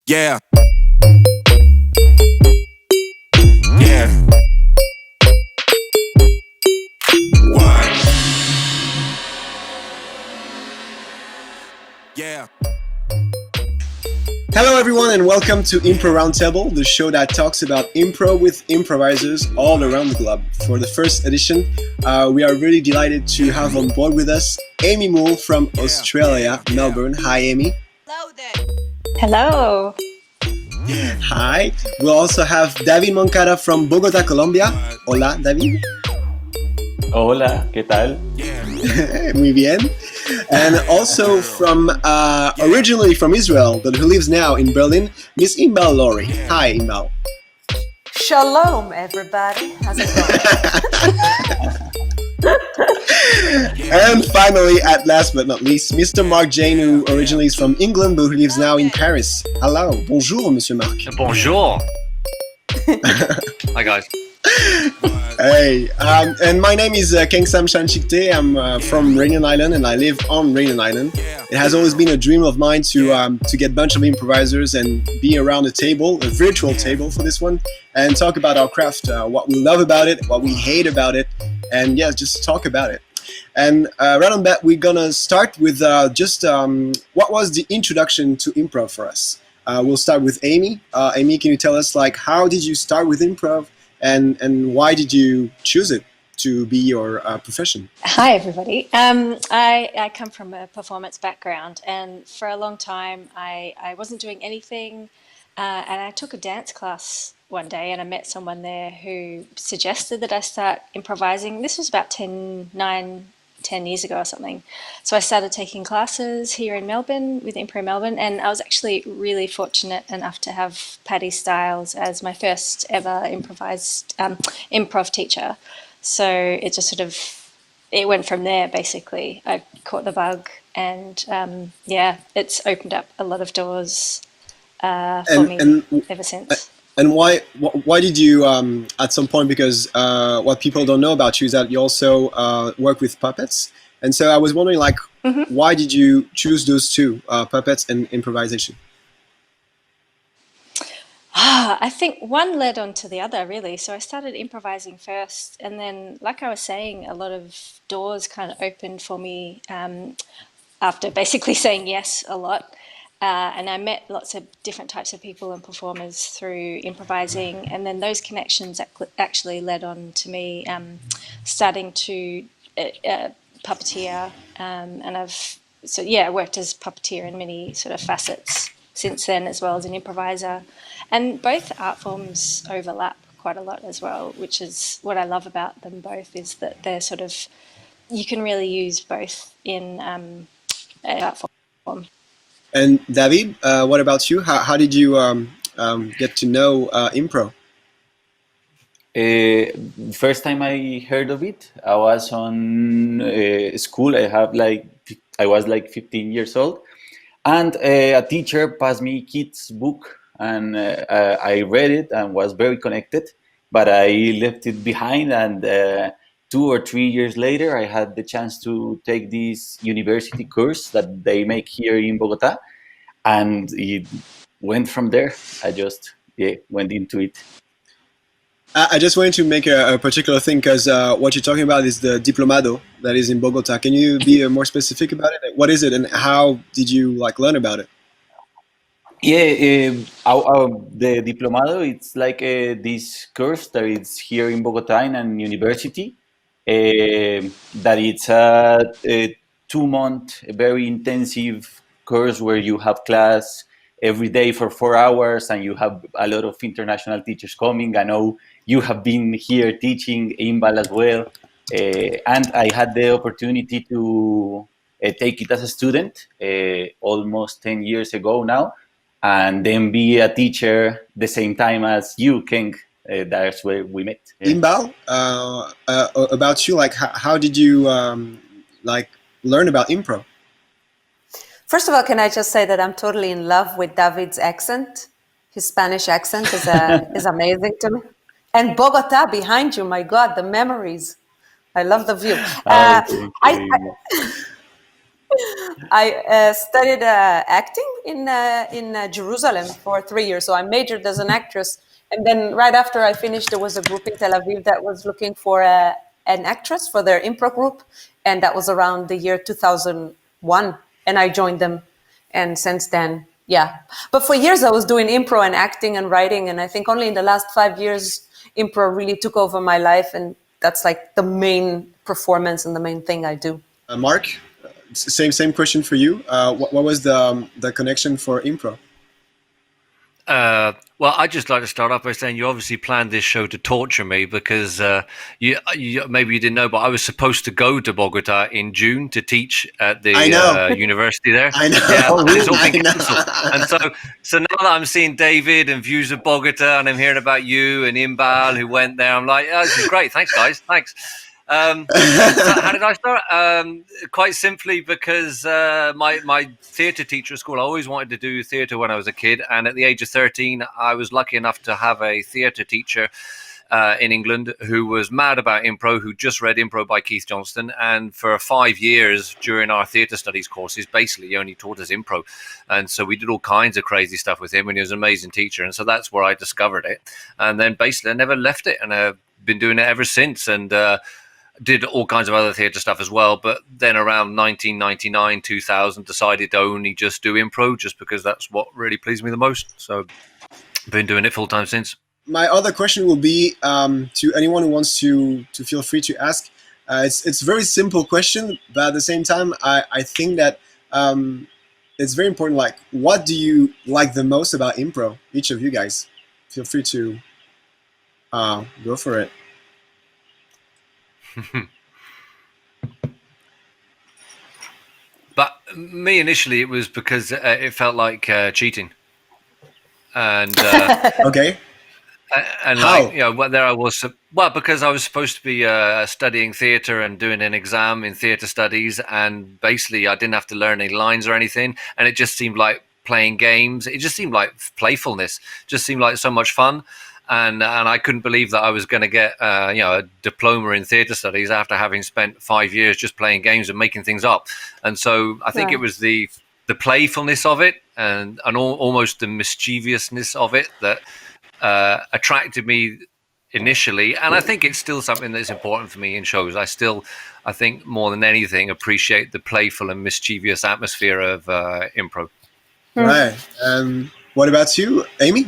Yeah. Yeah. What? Yeah. Hello everyone and welcome to ImproRoundtable, the show that talks about impro with improvisers all around the globe. For the first edition, we are really delighted to have on board with us Amy Moule from Australia, Melbourne. Hi Amy. Hello there. Hello. Hi. We'll also have David Moncada from Bogota, Colombia. Hola, David. Hola, ¿qué tal? Muy bien. And also from, originally from Israel, but who lives now in Berlin, Miss Inbal Lori. Hi, Inbal. Shalom, everybody. How's it going? And finally, at last but not least, Mr. Mark Jane, who originally is from England, but who lives now in Paris. Hello. Bonjour, Monsieur Mark. Bonjour. Hi, guys. Hey, and my name is Keng-Sam. I'm from Réunion Island and I live on Réunion Island. It has always been a dream of mine to get a bunch of improvisers and be around a table, a virtual table for this one, and talk about our craft, what we love about it, what we hate about it, and yeah, just talk about it. And right on that, we're gonna start with what was the introduction to improv for us? We'll start with Amy. Amy, can you tell us how did you start with improv? And why did you choose it to be your profession? Hi, everybody. I come from a performance background, and for a long time, I wasn't doing anything, and I took a dance class one day, and I met someone there who suggested that I start improvising. This was about 10 years ago or something. So I started taking classes here in Melbourne with Impro Melbourne, and I was actually really fortunate enough to have Paddy Styles as my first ever improv teacher. So it just it went from there basically. I caught the bug, and it's opened up a lot of doors for me ever since. And why did you, at some point, because what people don't know about you is that you also work with puppets. And so I was wondering, why did you choose those two, puppets and improvisation? I think one led on to the other, really. So I started improvising first, and then, like I was saying, a lot of doors kind of opened for me after basically saying yes a lot. And I met lots of different types of people and performers through improvising, and then those connections actually led on to me starting to puppeteer, and I've worked as puppeteer in many sort of facets since then, as well as an improviser. And both art forms overlap quite a lot as well, which is what I love about them both, is that they're you can really use both in art form. And David, what about you? How did you get to know impro? First time I heard of it, I was on school. I was 15 years old, and a teacher passed me Kit's book, and I read it and was very connected, but I left it behind, and 2 or 3 years later, I had the chance to take this university course that they make here in Bogota, and it went from there. I just went into it. I just wanted to make a particular thing, because what you're talking about is the diplomado that is in Bogota. Can you be more specific about it? What is it, and how did you learn about it? Yeah, the diplomado, it's this course that is here in Bogota in an university. That it's a 2-month, very intensive course where you have class every day for 4 hours, and you have a lot of international teachers coming. I know you have been here teaching, Inbal as well, and I had the opportunity to take it as a student almost 10 years ago now, and then be a teacher the same time as you, Keng. That's where we met. Inbal, about you, how did you learn about impro? First of all, can I just say that I'm totally in love with David's accent. His Spanish accent is amazing to me. And Bogota behind you, my God, the memories. I love the view. I studied acting in Jerusalem for 3 years. So I majored as an actress, and then right after I finished, there was a group in Tel Aviv that was looking for an actress for their improv group, and that was around the year 2001, and I joined them, and since then, yeah. But for years I was doing impro and acting and writing, and I think only in the last 5 years impro really took over my life, and that's like the main performance and the main thing I do. Mark, same question for you. What was the connection for Impro? Well, I'd just like to start off by saying you obviously planned this show to torture me because you maybe you didn't know, but I was supposed to go to Bogota in June to teach at the university there. I know. Yeah, Oh, and it's all I been know. cancelled. And so now that I'm seeing David and views of Bogota, and I'm hearing about you and Inbal who went there, I'm like, oh, this is great. Thanks, guys. Thanks. So how did I start? Quite simply because my theatre teacher at school, I always wanted to do theatre when I was a kid, and at the age of 13 I was lucky enough to have a theatre teacher in England who was mad about impro, who just read Impro by Keith Johnston, and for 5 years during our theatre studies courses basically he only taught us impro, and so we did all kinds of crazy stuff with him, and he was an amazing teacher, and so that's where I discovered it, and then basically I never left it, and I've been doing it ever since, and did all kinds of other theatre stuff as well, but then around 1999, 2000, decided to only just do impro, just because that's what really pleased me the most. So been doing it full time since. My other question will be to anyone who wants to feel free to ask. It's a very simple question, but at the same time, I think that it's very important. Like, what do you like the most about impro? Each of you guys, feel free to go for it. But me initially, it was because it felt like cheating, and Okay. and How? like, you know, there I was. Well, because I was supposed to be studying theatre and doing an exam in theatre studies, and basically I didn't have to learn any lines or anything, and it just seemed like playing games. It just seemed like playfulness. Just seemed like so much fun. And I couldn't believe that I was going to get a diploma in theatre studies after having spent 5 years just playing games and making things up. And so I think it was the playfulness of it and almost the mischievousness of it that attracted me initially. And I think it's still something that's important for me in shows. I think more than anything, appreciate the playful and mischievous atmosphere of impro. Right. What about you, Amy?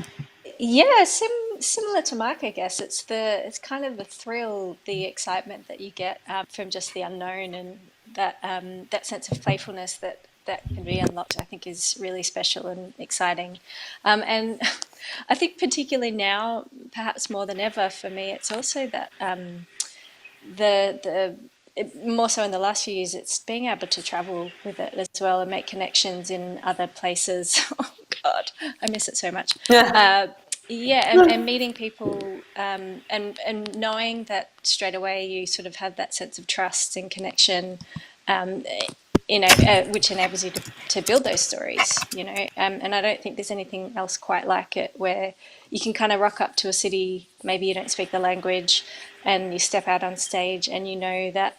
Yeah, similar to Mark, I guess. It's kind of the thrill, the excitement that you get from just the unknown, and that sense of playfulness that can be unlocked, I think, is really special and exciting. And I think particularly now, perhaps more than ever for me, it's also that more so in the last few years, it's being able to travel with it as well and make connections in other places. Oh God, I miss it so much. And meeting people and knowing that straight away you sort of have that sense of trust and connection, which enables you to build those stories, and I don't think there's anything else quite like it, where you can kind of rock up to a city, maybe you don't speak the language, and you step out on stage and you know that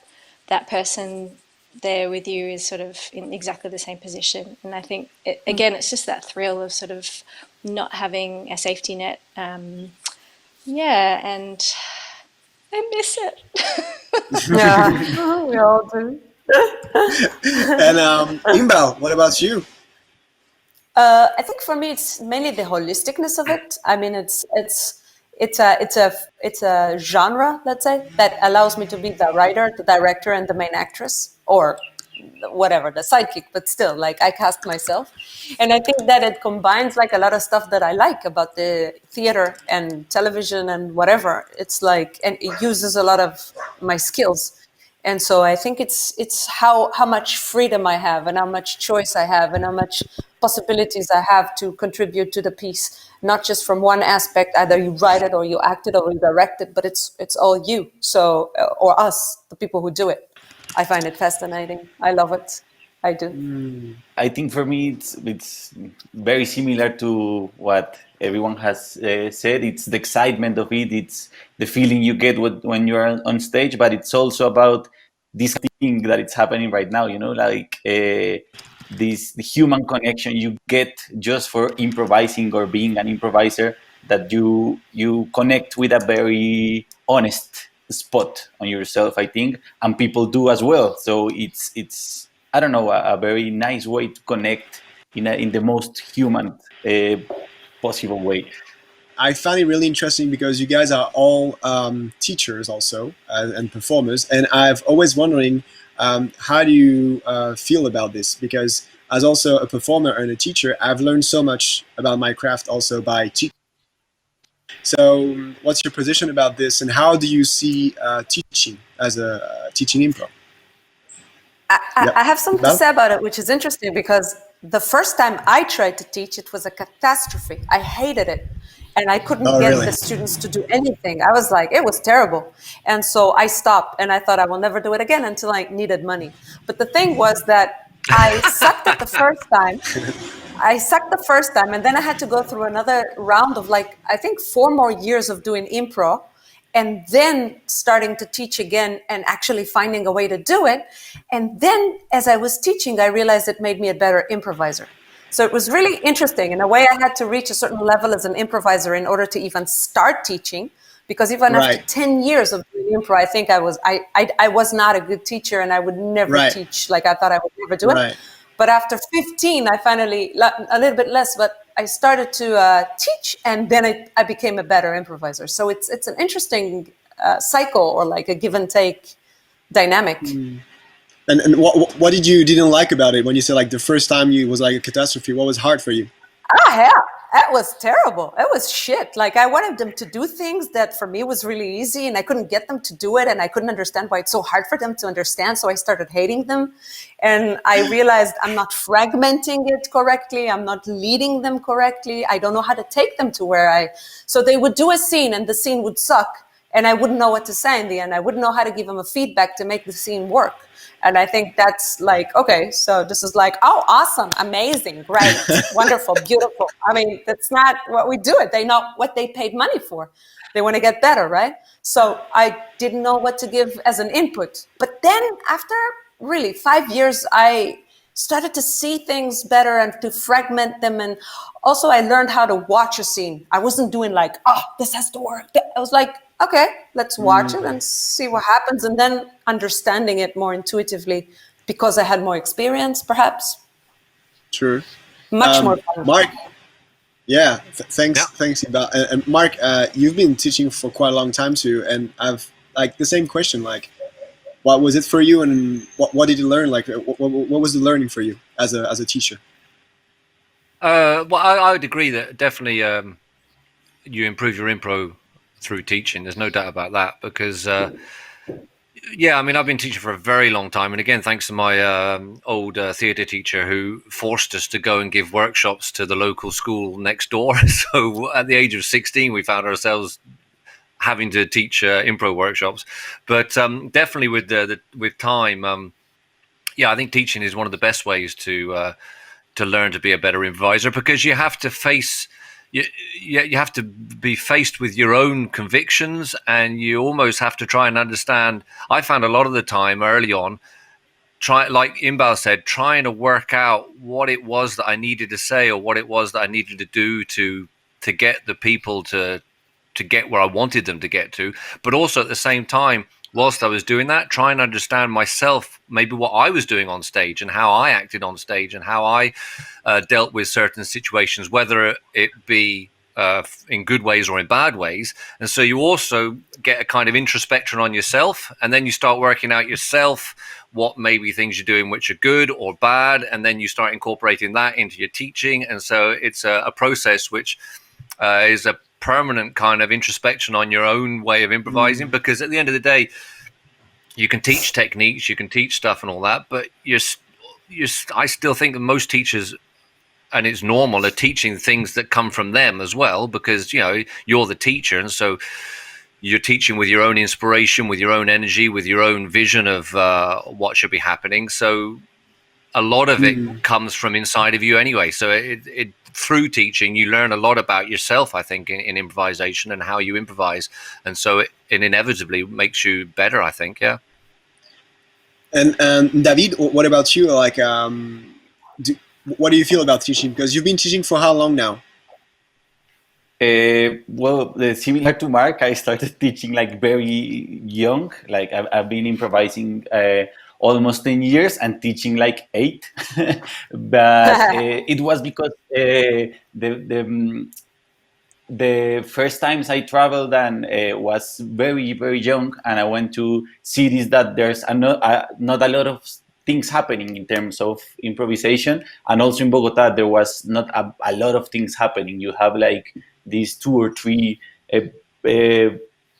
that person there with you is sort of in exactly the same position. And I think, it's just that thrill of sort of not having a safety net. And I miss it. Yeah, we all do. And Inbal, what about you? I think for me, it's mainly the holisticness of it. I mean, it's a genre, let's say, that allows me to be the writer, the director, and the main actress, or whatever, the sidekick, but still, like, I cast myself. And I think that it combines like a lot of stuff that I like about the theater and television and whatever. It's like, and it uses a lot of my skills. And so I think it's how much freedom I have and how much choice I have and how much possibilities I have to contribute to the piece, not just from one aspect, either you write it or you act it or you direct it, but it's all you. So, or us, the people who do it. I find it fascinating. I love it. I do. I think for me it's very similar to what everyone has said. It's the excitement of it. It's the feeling you get when you're on stage, but it's also about this thing that it's happening right now, like this the human connection you get just for improvising or being an improviser, that you connect with a very honest spot on yourself, I think, and people do as well. So it's I don't know, a very nice way to connect in the most human possible way. I find it really interesting because you guys are all teachers also and performers, and I've always wondering how do you feel about this? Because as also a performer and a teacher, I've learned so much about my craft also by teaching. So, what's your position about this, and how do you see teaching as a teaching improv? I have something to say about it, which is interesting because the first time I tried to teach, it was a catastrophe. I hated it. And I couldn't get the students to do anything. I was like, it was terrible. And so I stopped and I thought I will never do it again until I needed money. But the thing was that I sucked at the first time. And then I had to go through another round of I think 4 more years of doing improv, and then starting to teach again and actually finding a way to do it. And then as I was teaching, I realized it made me a better improviser. So it was really interesting. In a way, I had to reach a certain level as an improviser in order to even start teaching, because even after 10 years of doing improv, I think I was not a good teacher, and I would never teach. I thought I would never do it. But after 15, I finally, a little bit less, but I started to teach, and then I became a better improviser. So it's an interesting cycle, or a give and take dynamic. And what did you didn't like about it when you said the first time you was a catastrophe? What was hard for you? That was terrible. It was shit. I wanted them to do things that for me was really easy, and I couldn't get them to do it, and I couldn't understand why it's so hard for them to understand. So I started hating them, and I realized I'm not fragmenting it correctly. I'm not leading them correctly. I don't know how to take them to so they would do a scene and the scene would suck, and I wouldn't know what to say in the end. I wouldn't know how to give them a feedback to make the scene work. And I think that's okay, so this is oh, awesome, amazing, great, wonderful, beautiful. I mean, that's not what we do it. They know what they paid money for. They want to get better, right? So I didn't know what to give as an input. But then after really 5 years, I started to see things better and to fragment them. And also I learned how to watch a scene. I wasn't doing oh, this has to work. I was okay, let's watch it and see what happens. And then understanding it more intuitively because I had more experience, perhaps. True. Much more fun. Mark, thanks, Inbal. And Mark, you've been teaching for quite a long time too, and I've the same question, what was it for you, and what did you learn? What was the learning for you as a teacher? Well, I would agree that definitely you improve your improv through teaching. There's no doubt about that, because I mean, I've been teaching for a very long time, and again, thanks to my old theatre teacher who forced us to go and give workshops to the local school next door. So at the age of 16, we found ourselves having to teach improv workshops. But definitely with time, I think teaching is one of the best ways to learn to be a better improviser, because you have to face. You have to be faced with your own convictions, and you almost have to try and understand. I found a lot of the time early on, like Inbal said, trying to work out what it was that I needed to say, or what it was that I needed to do to get the people to get where I wanted them to get to. But also at the same time, whilst I was doing that, try and understand myself, maybe what I was doing on stage and how I acted on stage and how I dealt with certain situations, whether it be in good ways or in bad ways. And so you also get a kind of introspection on yourself, and then you start working out yourself what maybe things you're doing which are good or bad, and then you start incorporating that into your teaching. And so it's a process which is a permanent kind of introspection on your own way of improvising, because at the end of the day, you can teach techniques, you can teach stuff and all that, but I still think that most teachers, and it's normal, are teaching things that come from them as well, because you're the teacher, and so you're teaching with your own inspiration, with your own energy, with your own vision of what should be happening. So a lot of it comes from inside of you anyway. So it through teaching, you learn a lot about yourself, I think, in improvisation and how you improvise. And so it inevitably makes you better, I think, yeah. And David, what about you? Like, what do you feel about teaching? Because you've been teaching for how long now? Well, similar to Mark, I started teaching like very young. Like I've been improvising almost 10 years and teaching like 8. But it was because the first times I traveled and was very, very young, and I went to cities that there's not a lot of things happening in terms of improvisation. And also in Bogota, there was not a lot of things happening. You have like these 2 or 3 uh,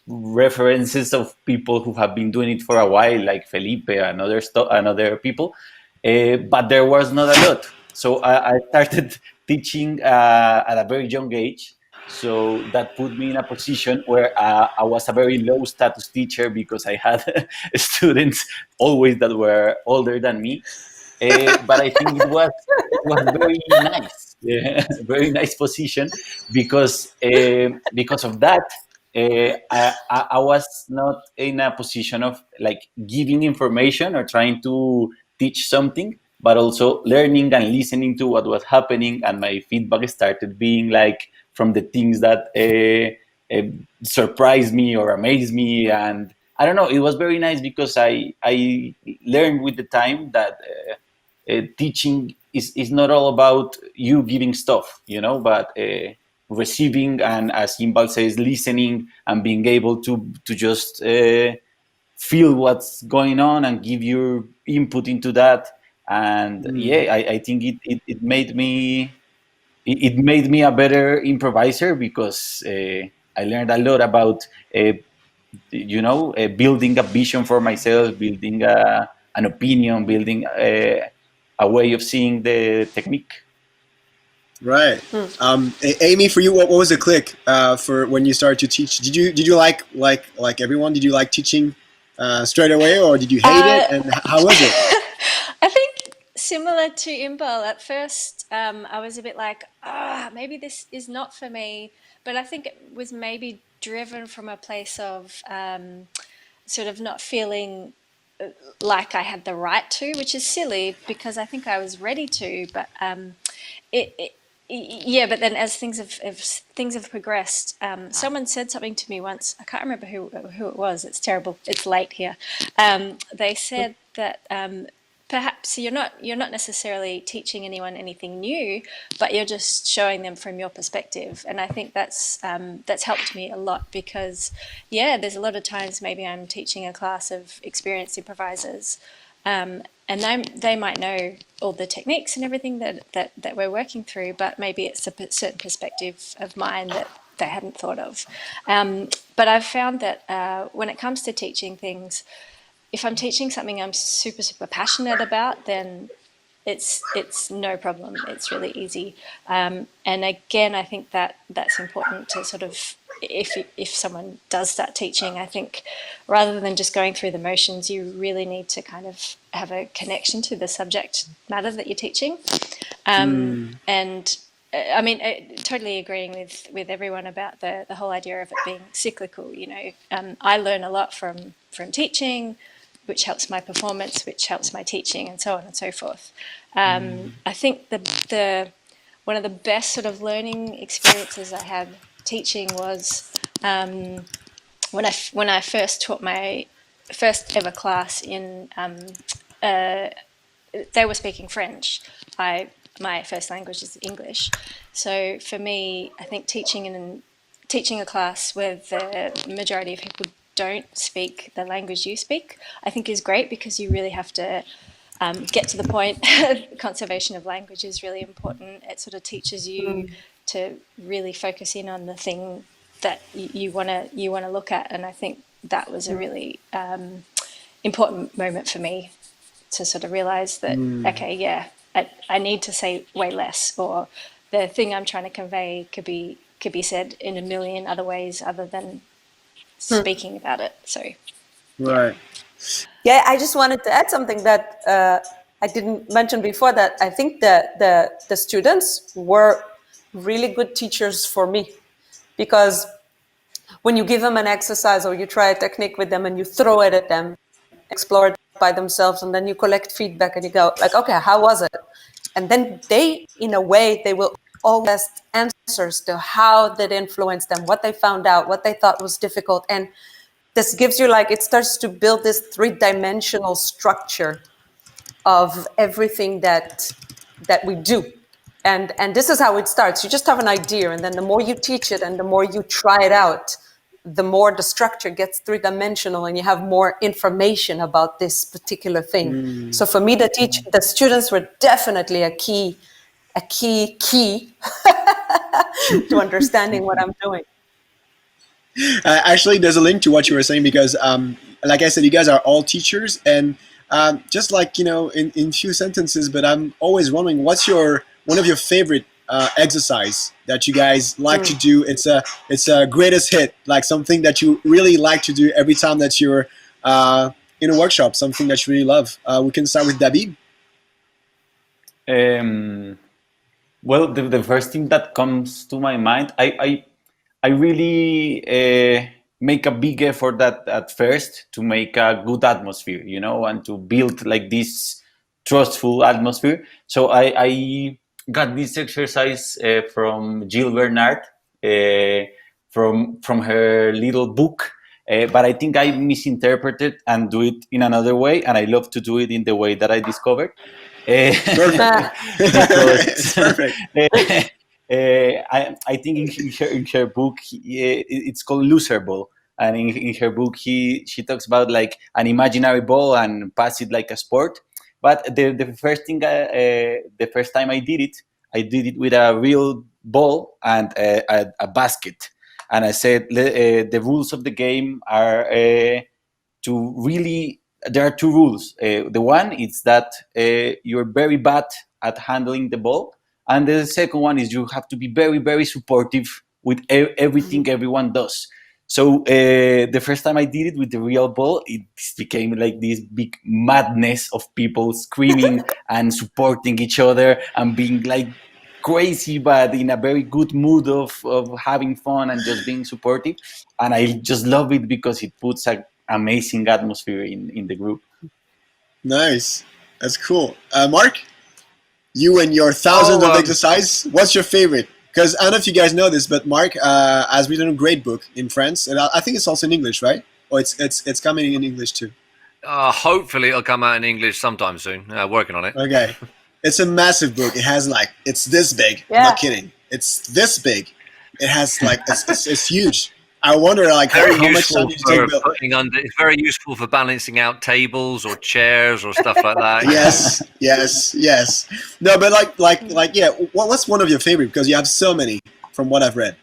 references of people who have been doing it for a while, like Felipe and other people. But there was not a lot. So I started teaching at a very young age. So that put me in a position where I was a very low status teacher because I had students always that were older than me. But I think it was very nice, yeah, very nice position because of that. I was not in a position of like giving information or trying to teach something, but also learning and listening to what was happening, and my feedback started being like from the things that surprised me or amazed me. And I don't know, it was very nice because I learned with the time that teaching is not all about you giving stuff, but receiving, and as Inbal says, listening and being able to just feel what's going on and give your input into that. And yeah, I think it made me a better improviser because I learned a lot about building a vision for myself, building an opinion, building a way of seeing the technique. Right. Amy, for you, what was the click for when you started to teach? Did you like everyone? Did you like teaching straight away, or did you hate it? And how was it? I think similar to Inbal, at first I was a bit like, maybe this is not for me. But I think it was maybe driven from a place of sort of not feeling like I had the right to, which is silly because I think I was ready to. But yeah, but then as things have progressed, someone said something to me once. I can't remember who it was. It's terrible. It's late here. They said that perhaps you're not necessarily teaching anyone anything new, but you're just showing them from your perspective. And I think that's helped me a lot because, yeah, there's a lot of times maybe I'm teaching a class of experienced improvisers. And they might know all the techniques and everything that we're working through, but maybe it's a certain perspective of mine that they hadn't thought of. But I've found that when it comes to teaching things, if I'm teaching something I'm super, super passionate about, then it's no problem. It's really easy. And again, I think that's important to sort of, if someone does start teaching, I think rather than just going through the motions, you really need to kind of have a connection to the subject matter that you're teaching. And I mean, totally agreeing with everyone about the whole idea of it being cyclical. I learn a lot from teaching, which helps my performance, which helps my teaching, and so on and so forth. I think the one of the best sort of learning experiences I had teaching was when I first taught my first ever class in. They were speaking French. My first language is English, so for me, I think teaching a class where the majority of people don't speak the language you speak, I think is great because you really have to get to the point. Conservation of language is really important. It sort of teaches you to really focus in on the thing that you want to look at, and I think that was a really important moment for me to sort of realize that okay, yeah, I need to say way less, or the thing I'm trying to convey could be said in a million other ways other than speaking about it. So right. Yeah, I just wanted to add something that I didn't mention before, that I think the students were really good teachers for me, because when you give them an exercise or you try a technique with them and you throw it at them, explore it by themselves, and then you collect feedback and you go like, okay, how was it? And then they, in a way, they will always answers to how that influenced them, what they found out, what they thought was difficult. And this gives you like, it starts to build this 3-dimensional structure of everything that we do. And this is how it starts. You just have an idea, and then the more you teach it and the more you try it out, the more the structure gets 3-dimensional, and you have more information about this particular thing. So for me, the students were definitely a key to understanding what I'm doing. Actually, there's a link to what you were saying because, like I said, you guys are all teachers, and just like in few sentences. But I'm always wondering, what's one of your favorite exercise that you guys like to do? It's a greatest hit, like something that you really like to do every time that you're in a workshop. Something that you really love. We can start with David. Well, the first thing that comes to my mind, I really make a big effort at first to make a good atmosphere, and to build like this trustful atmosphere. So I got this exercise from Jill Bernard from her little book, but I think I misinterpreted and do it in another way, and I love to do it in the way that I discovered. Perfect. Because Perfect. I think in her book it's called Loser Ball, and in her book she talks about like an imaginary ball and pass it like a sport. But the first time I did it with a real ball and a basket, and I said the rules of the game are to really. There are two rules. The one is that you're very bad at handling the ball, and the second one is you have to be very, very supportive with everything everyone does. So the first time I did it with the real ball, it became like this big madness of people screaming and supporting each other and being like crazy, but in a very good mood of having fun and just being supportive. And I just love it because it puts a amazing atmosphere in the group. Nice. That's cool. Mark, you and your thousands of exercises, what's your favorite? Because I don't know if you guys know this, but Mark has written a great book in French, and I think it's also in English, right? Or it's coming in English too. Hopefully it'll come out in English sometime soon. Working on it. Okay. It's a massive book. It has it's this big. Yeah. I'm not kidding. It's this big. It has it's huge. I wonder how much time did you take? It's very useful for balancing out tables or chairs or stuff like that. Yes. No, but yeah. What's one of your favorite? Because you have so many from what I've read.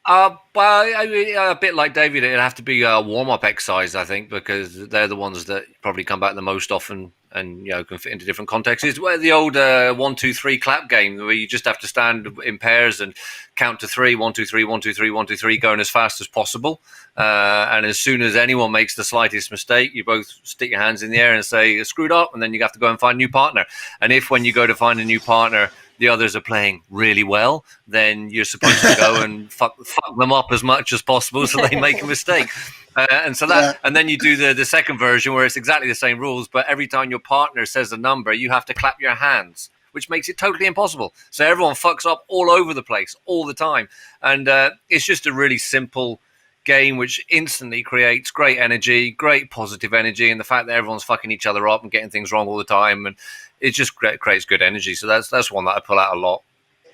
Well, a bit like David, it'd have to be a warm-up exercise, I think, because they're the ones that probably come back the most often and can fit into different contexts. It's where the old 1, 2, 3 clap game, where you just have to stand in pairs and count to 3, 1, 2, 3, 1, 2, 3, 1, 2, 3, going as fast as possible. And as soon as anyone makes the slightest mistake, you both stick your hands in the air and say, screwed up, and then you have to go and find a new partner. And if when you go to find a new partner, the others are playing really well, then you're supposed to go and fuck them up as much as possible so they make a mistake. And then you do the second version where it's exactly the same rules, but every time your partner says a number, you have to clap your hands, which makes it totally impossible. So everyone fucks up all over the place all the time. And it's just a really simple game which instantly creates great energy, great positive energy, and the fact that everyone's fucking each other up and getting things wrong all the time, and it just creates good energy. So that's one that I pull out a lot.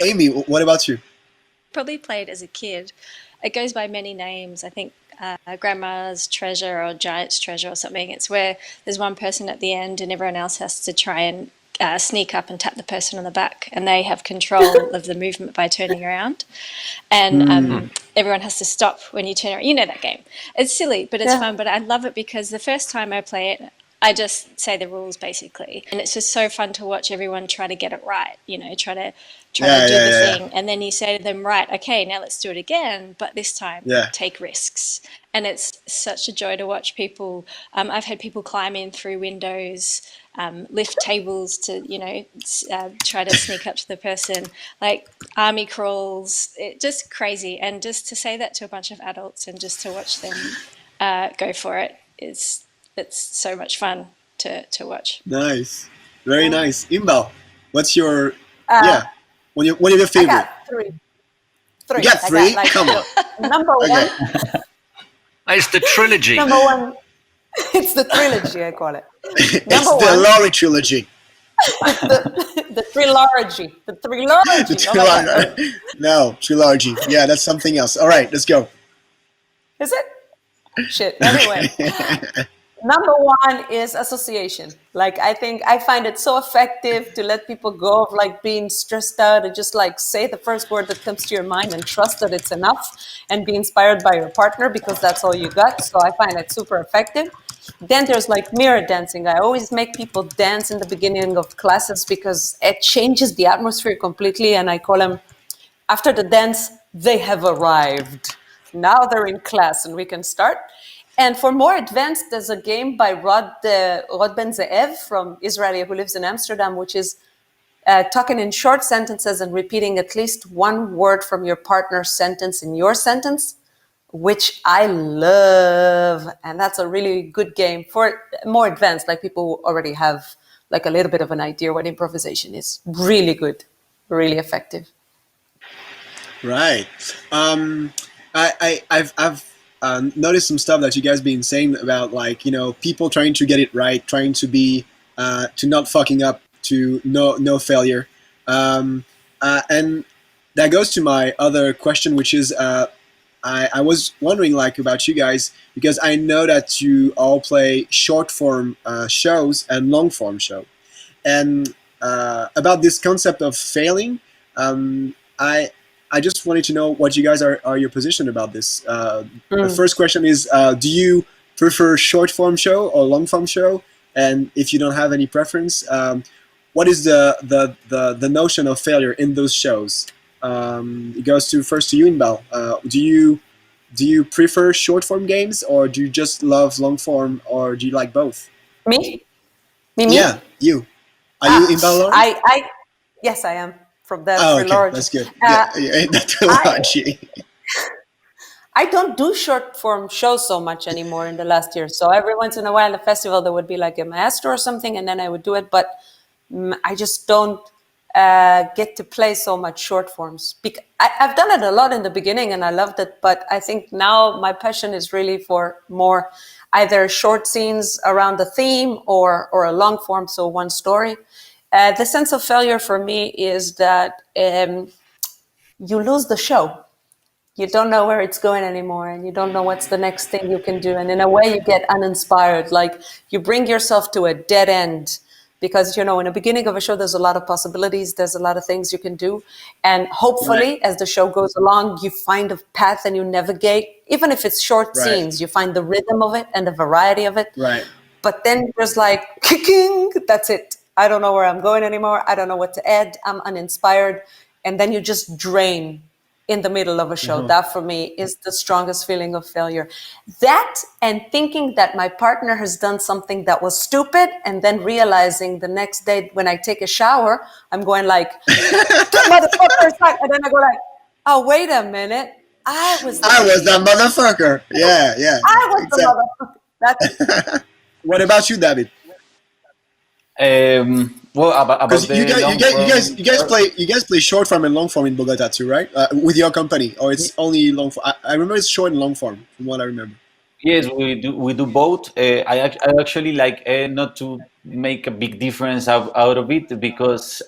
Amy, what about you? Probably played as a kid. It goes by many names. I think Grandma's Treasure or Giant's Treasure or something. It's where there's one person at the end and everyone else has to try and sneak up and tap the person on the back, and they have control of the movement by turning around. And everyone has to stop when you turn around. You know that game. It's silly, but it's fun. But I love it because the first time I play it, I just say the rules basically, and it's just so fun to watch everyone try to get it right. Try to do the thing, and then you say to them, "Right, okay, now let's do it again, but this time take risks." And it's such a joy to watch people. I've had people climb in through windows, lift tables to try to sneak up to the person, like army crawls. It just crazy, and just to say that to a bunch of adults and just to watch them go for it is. it's so much fun to watch. Nice, very nice. Inbal, what's your Uh, What are your I favorite? got three. You got I three? got like Come on. number Okay. one. It's the trilogy. Number one. It's the trilogy, I call it. It's Number the one. Lori trilogy. The trilogy. The trilogy. The Oh my God. trilogy. No, trilogy. Yeah, that's something else. All right, let's go. Is it? Shit. Anyway. Number one is association. Like, I find it so effective to let people go of like being stressed out and just like say the first word that comes to your mind and trust that it's enough and be inspired by your partner because that's all you got. So I find it super effective. Then there's like mirror dancing. I always make people dance in the beginning of classes because it changes the atmosphere completely. And I call them, after the dance, they have arrived. Now they're in class and we can start. And for more advanced, there's a game by Rod Ben Zeev from Israel who lives in Amsterdam, which is talking in short sentences and repeating at least one word from your partner's sentence in your sentence, which I love. And that's a really good game for more advanced, like people who already have like a little bit of an idea what improvisation is. Really good, really effective. Right. I've noticed some stuff that you guys been saying about, like, you know, people trying to get it right, trying to be to not fucking up, to no failure, and that goes to my other question, which is I was wondering, like, about you guys, because I know that you all play short form shows and long form show, and about this concept of failing. I just wanted to know what you guys are your position about this. The first question is, do you prefer short form show or long form show? And if you don't have any preference, what is the notion of failure in those shows? It goes first to you, Inbal. Do you prefer short form games, or do you just love long form, or do you like both? Me? Me? Yeah, you. Are you Inbal Lori? Yes, I am. From that Oh, okay, trilogy. that's good. That trilogy. I don't do short form shows so much anymore in the last year. So every once in a while, at a festival, there would be like a master or something, and then I would do it. But I just don't get to play so much short forms. I've done it a lot in the beginning, and I loved it. But I think now my passion is really for more either short scenes around the theme or a long form, so one story. The sense of failure for me is that you lose the show. You don't know where it's going anymore, and you don't know what's the next thing you can do. And in a way, you get uninspired. Like, you bring yourself to a dead end because, you know, in the beginning of a show, there's a lot of possibilities. There's a lot of things you can do. And hopefully, as the show goes along, you find a path and you navigate. Even if it's short scenes, you find the rhythm of it and the variety of it. Right. But then there's like, kicking, that's it. I don't know where I'm going anymore. I don't know what to add. I'm uninspired. And then you just drain in the middle of a show. That for me is the strongest feeling of failure. That, and thinking that my partner has done something that was stupid, and then realizing the next day when I take a shower, I'm going like, motherfucker, and then I go like, oh, wait a minute. I was that motherfucker. Yeah. I was the motherfucker. That's What about you, David? Well, about Because the you guys play short form and long form in Bogota too, right? With your company, or it's only long form? I remember it's short and long form, from what I remember. Yes, we do both. I actually like not to make a big difference out of it, because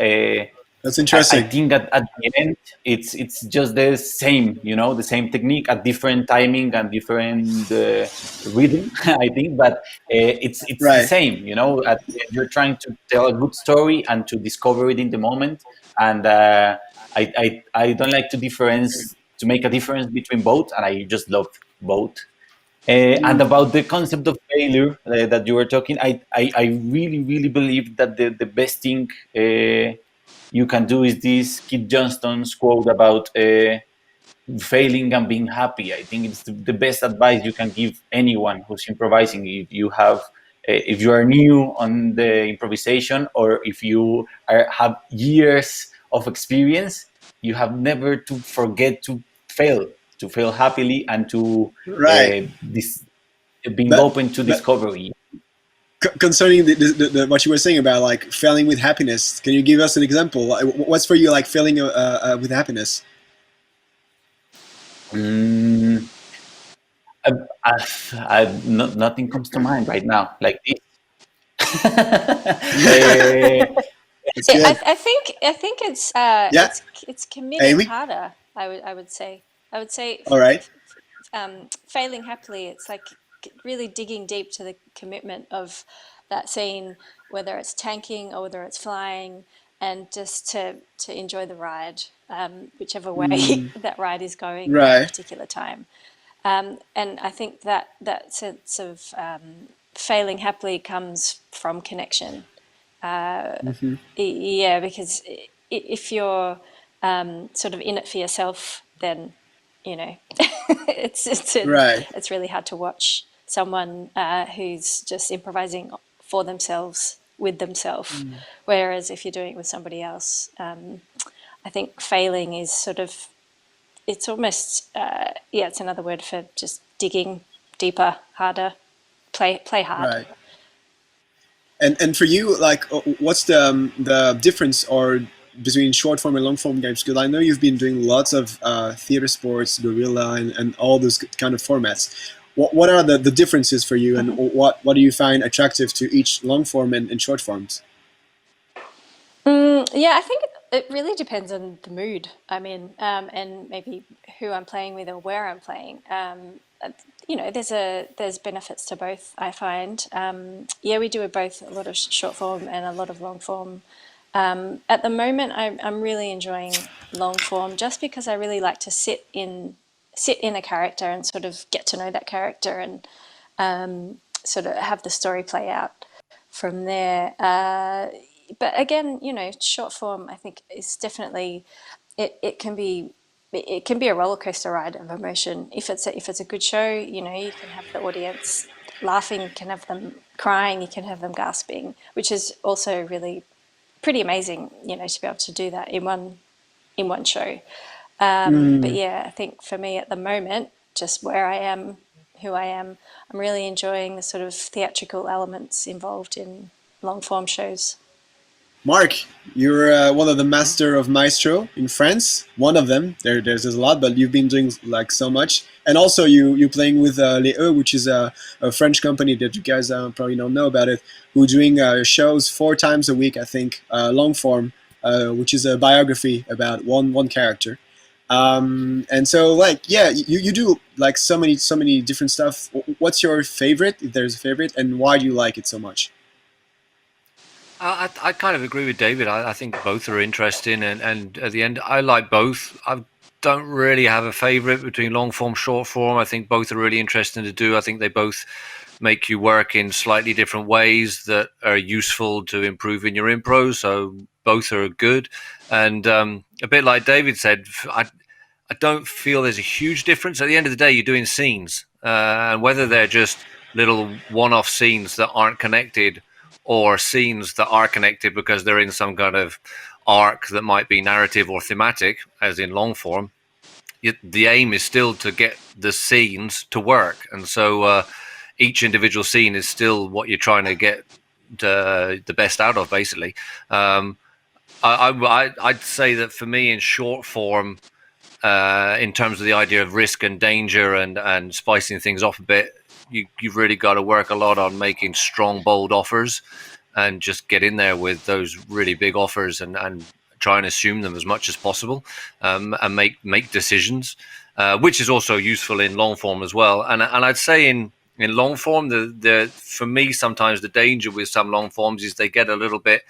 That's I interesting. think that at the end it's just the same, you know, the same technique at different timing and different rhythm. I think, but it's the Right. same, you know. At the end, you're trying to tell a good story and to discover it in the moment. And I don't like to make a difference between both, and I just love both. And about the concept of failure that you were talking, I really believe that the best thing you can do is this Kid Johnston's quote about failing and being happy. I think it's the best advice you can give anyone who's improvising. If you are new on the improvisation, or if you have years of experience, you have never to forget to fail happily, and to Right. being But- open to but- discovery. concerning what you were saying about like failing with happiness, can you give us an example? What's for you like failing with happiness? Mm, nothing comes to mind right now like this. It's good. I think it's Yeah, it's committing Amy. harder. I would say All right. failing happily. It's like really digging deep to the commitment of that scene, whether it's tanking or whether it's flying, and just to enjoy the ride, whichever way that ride is going at that Right. particular time. And I think that that sense of failing happily comes from connection. Yeah, because if you're sort of in it for yourself, then you know Right. it's really hard to watch someone who's just improvising for themselves with themselves. Whereas if you're doing it with somebody else, I think failing is sort of it's almost yeah, it's another word for just digging deeper, harder, play hard. Right. And for you, like, what's the difference or between short form and long form games? Because I know you've been doing lots of theater sports, guerrilla, and all those kind of formats. What are the differences for you, and what do you find attractive to each long form and short forms? Yeah, I think it really depends on the mood I'm in, and maybe who I'm playing with or where I'm playing. You know, there's benefits to both, I find. Yeah, we do both a lot of short form and a lot of long form. At the moment, I'm really enjoying long form just because I really like to sit in a character and sort of get to know that character and sort of have the story play out from there. But again, you know, short form I think is definitely it can be a roller coaster ride of emotion. If it's a good show, you know, you can have the audience laughing, you can have them crying, you can have them gasping, which is also really pretty amazing, you know, to be able to do that in one show. But yeah, I think for me at the moment, just where I am, who I am, I'm really enjoying the sort of theatrical elements involved in long form shows. Mark, you're one of the master of maestro in France. One of them. There's a lot, but you've been doing like so much. And also, you playing with Les E, which is a French company that you guys probably don't know about it. Who doing shows 4 times a week, I think, long form, which is a biography about one character. And so, like, yeah, you do like so many different stuff. What's your favorite, if there's a favorite, and why do you like it so much? I kind of agree with David. I think both are interesting, and at the end, I like both. I don't really have a favorite between long form, short form. I think both are really interesting to do. I think they both make you work in slightly different ways that are useful to improving your impro. So both are good. And a bit like David said, I don't feel there's a huge difference. At the end of the day, you're doing scenes, and whether they're just little one-off scenes that aren't connected or scenes that are connected because they're in some kind of arc that might be narrative or thematic, as in long form, the aim is still to get the scenes to work. And so each individual scene is still what you're trying to get the best out of, basically. I'd say that for me in short form, in terms of the idea of risk and danger and spicing things off a bit, you've really got to work a lot on making strong, bold offers and just get in there with those really big offers and try and assume them as much as possible, and make decisions, which is also useful in long form as well. And I'd say in long form, the for me sometimes the danger with some long forms is they get a little bit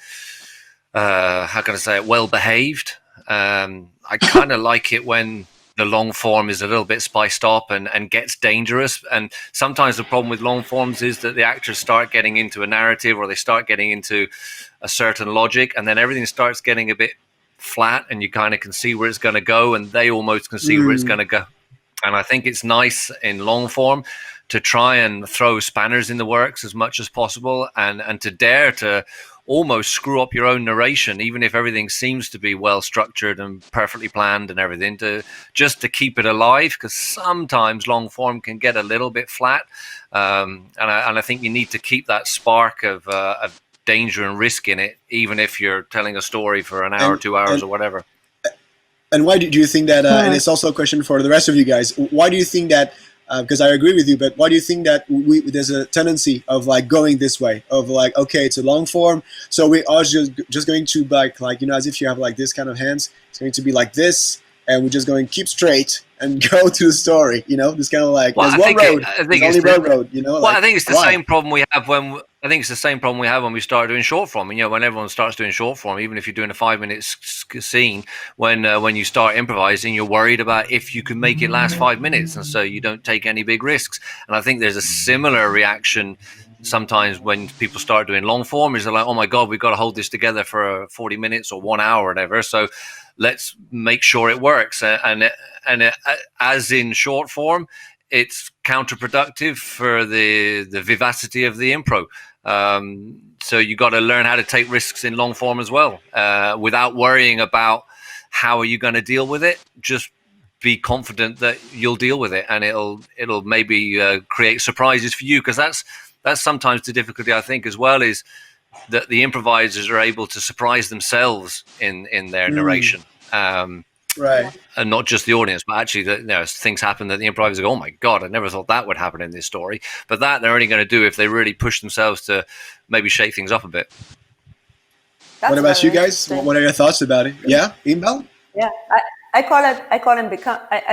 how can I say it, well behaved. I kind of like it when the long form is a little bit spiced up and gets dangerous. And sometimes the problem with long forms is that the actors start getting into a narrative or they start getting into a certain logic, and then everything starts getting a bit flat and you kind of can see where it's going to go, and they almost can see where it's going to go. And I think it's nice in long form to try and throw spanners in the works as much as possible and to dare to almost screw up your own narration, even if everything seems to be well structured and perfectly planned and everything, to keep it alive, because sometimes long form can get a little bit flat, and I think you need to keep that spark of danger and risk in it, even if you're telling a story for an hour, 2 hours, or whatever. And why do you think that, and it's also a question for the rest of you guys, why do you think that, because I agree with you, but why do you think that there's a tendency of like going this way, of like, okay, it's a long form, so we are just going to like, you know, as if you have like this kind of hands, it's going to be like this, and we're just going to keep straight and go to the story, you know, this kind of like, there's one road, there's only one road, you know. Well, like, I think it's the same problem we have when we start doing short form. And, you know, when everyone starts doing short form, even if you're doing a 5-minute scene, when you start improvising, you're worried about if you can make it last 5 minutes, and so you don't take any big risks. And I think there's a similar reaction sometimes when people start doing long form, is they're like, oh my God, we've got to hold this together for 40 minutes or 1 hour or whatever. So let's make sure it works. And as in short form, it's counterproductive for the vivacity of the impro. So you got to learn how to take risks in long form as well, without worrying about how are you going to deal with it. Just be confident that you'll deal with it, and it'll maybe create surprises for you, because that's sometimes the difficulty, I think, as well, is that the improvisers are able to surprise themselves in their narration. Right. And not just the audience, but actually, things happen that the improvisers go, oh my God, I never thought that would happen in this story. But that they're only going to do if they really push themselves to maybe shake things up a bit. What about you guys? What are your thoughts about it? Yeah, Inbal? Yeah, I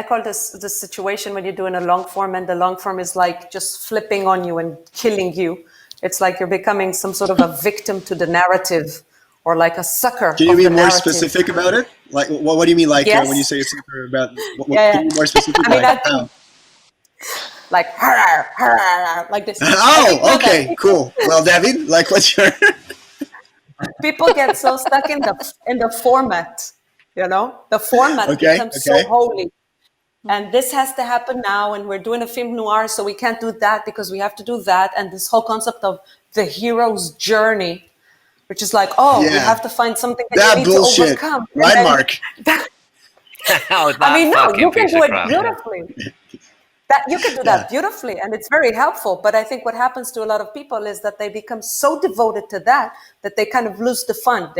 call this situation when you're doing a long form, and the long form is like just flipping on you and killing you. It's like you're becoming some sort of a victim to the narrative, or like a sucker. Can you be more specific about it? Like, what do you mean, like, when you say a sucker about? Can you be more specific? I mean, like, how? Like, like this. Oh, okay, cool. Well, David, like, what's your? People get so stuck in the format. You know, the format becomes so holy. And this has to happen now, and we're doing a film noir, so we can't do that because we have to do that. And this whole concept of the hero's journey, which is like, we have to find something that you need to overcome. Right, Mark? I mean, no, you can do it beautifully. You can do that beautifully, and it's very helpful. But I think what happens to a lot of people is that they become so devoted to that they kind of lose the fun.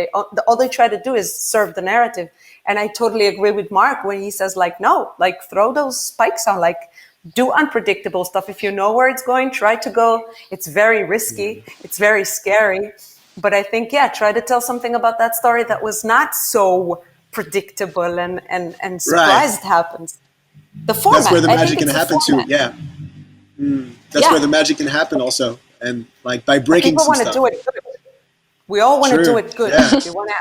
All they try to do is serve the narrative. And I totally agree with Mark when he says, like, no, like, throw those spikes on, like, do unpredictable stuff. If you know where it's going, try to go. It's very risky. It's very scary. But I think, try to tell something about that story that was not so predictable and surprised happens. The format. That's where the magic can happen too. Yeah. That's where the magic can happen also. And like by breaking some stuff. People want to do it good. We all want to do it good. Yeah. We want to,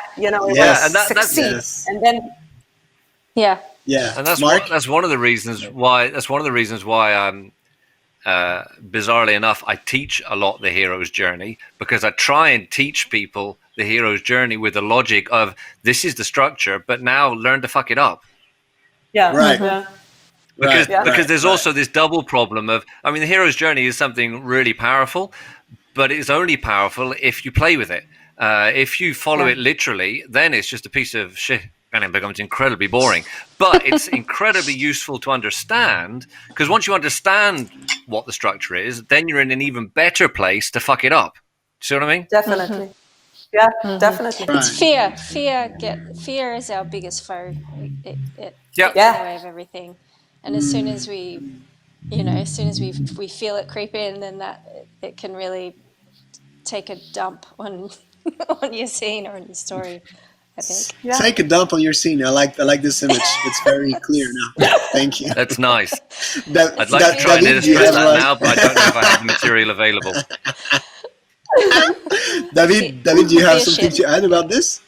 succeed. That's, and then, yeah. And that's one of the reasons why. That's one of the reasons why I'm. Bizarrely enough, I teach a lot the hero's journey, because I try and teach people the hero's journey with the logic of this is the structure, but now learn to fuck it up. Yeah. Right. Mm-hmm. Because there's also this double problem of, I mean, the hero's journey is something really powerful, but it's only powerful if you play with it. If you follow it literally, then it's just a piece of shit and it becomes incredibly boring. But it's incredibly useful to understand, because once you understand what the structure is, then you're in an even better place to fuck it up. See what I mean? Definitely. Yeah, definitely. Right. It's fear. Fear is our biggest foe. It gets in the way of everything. And as soon as we feel it creep in, then it can really take a dump on your scene or on your story, I think. Yeah. Take a dump on your scene. I like this image. It's very clear now. Thank you. That's nice. I'd like to try and illustrate that now, but I don't know if I have the material available. David, do you have something to add about this?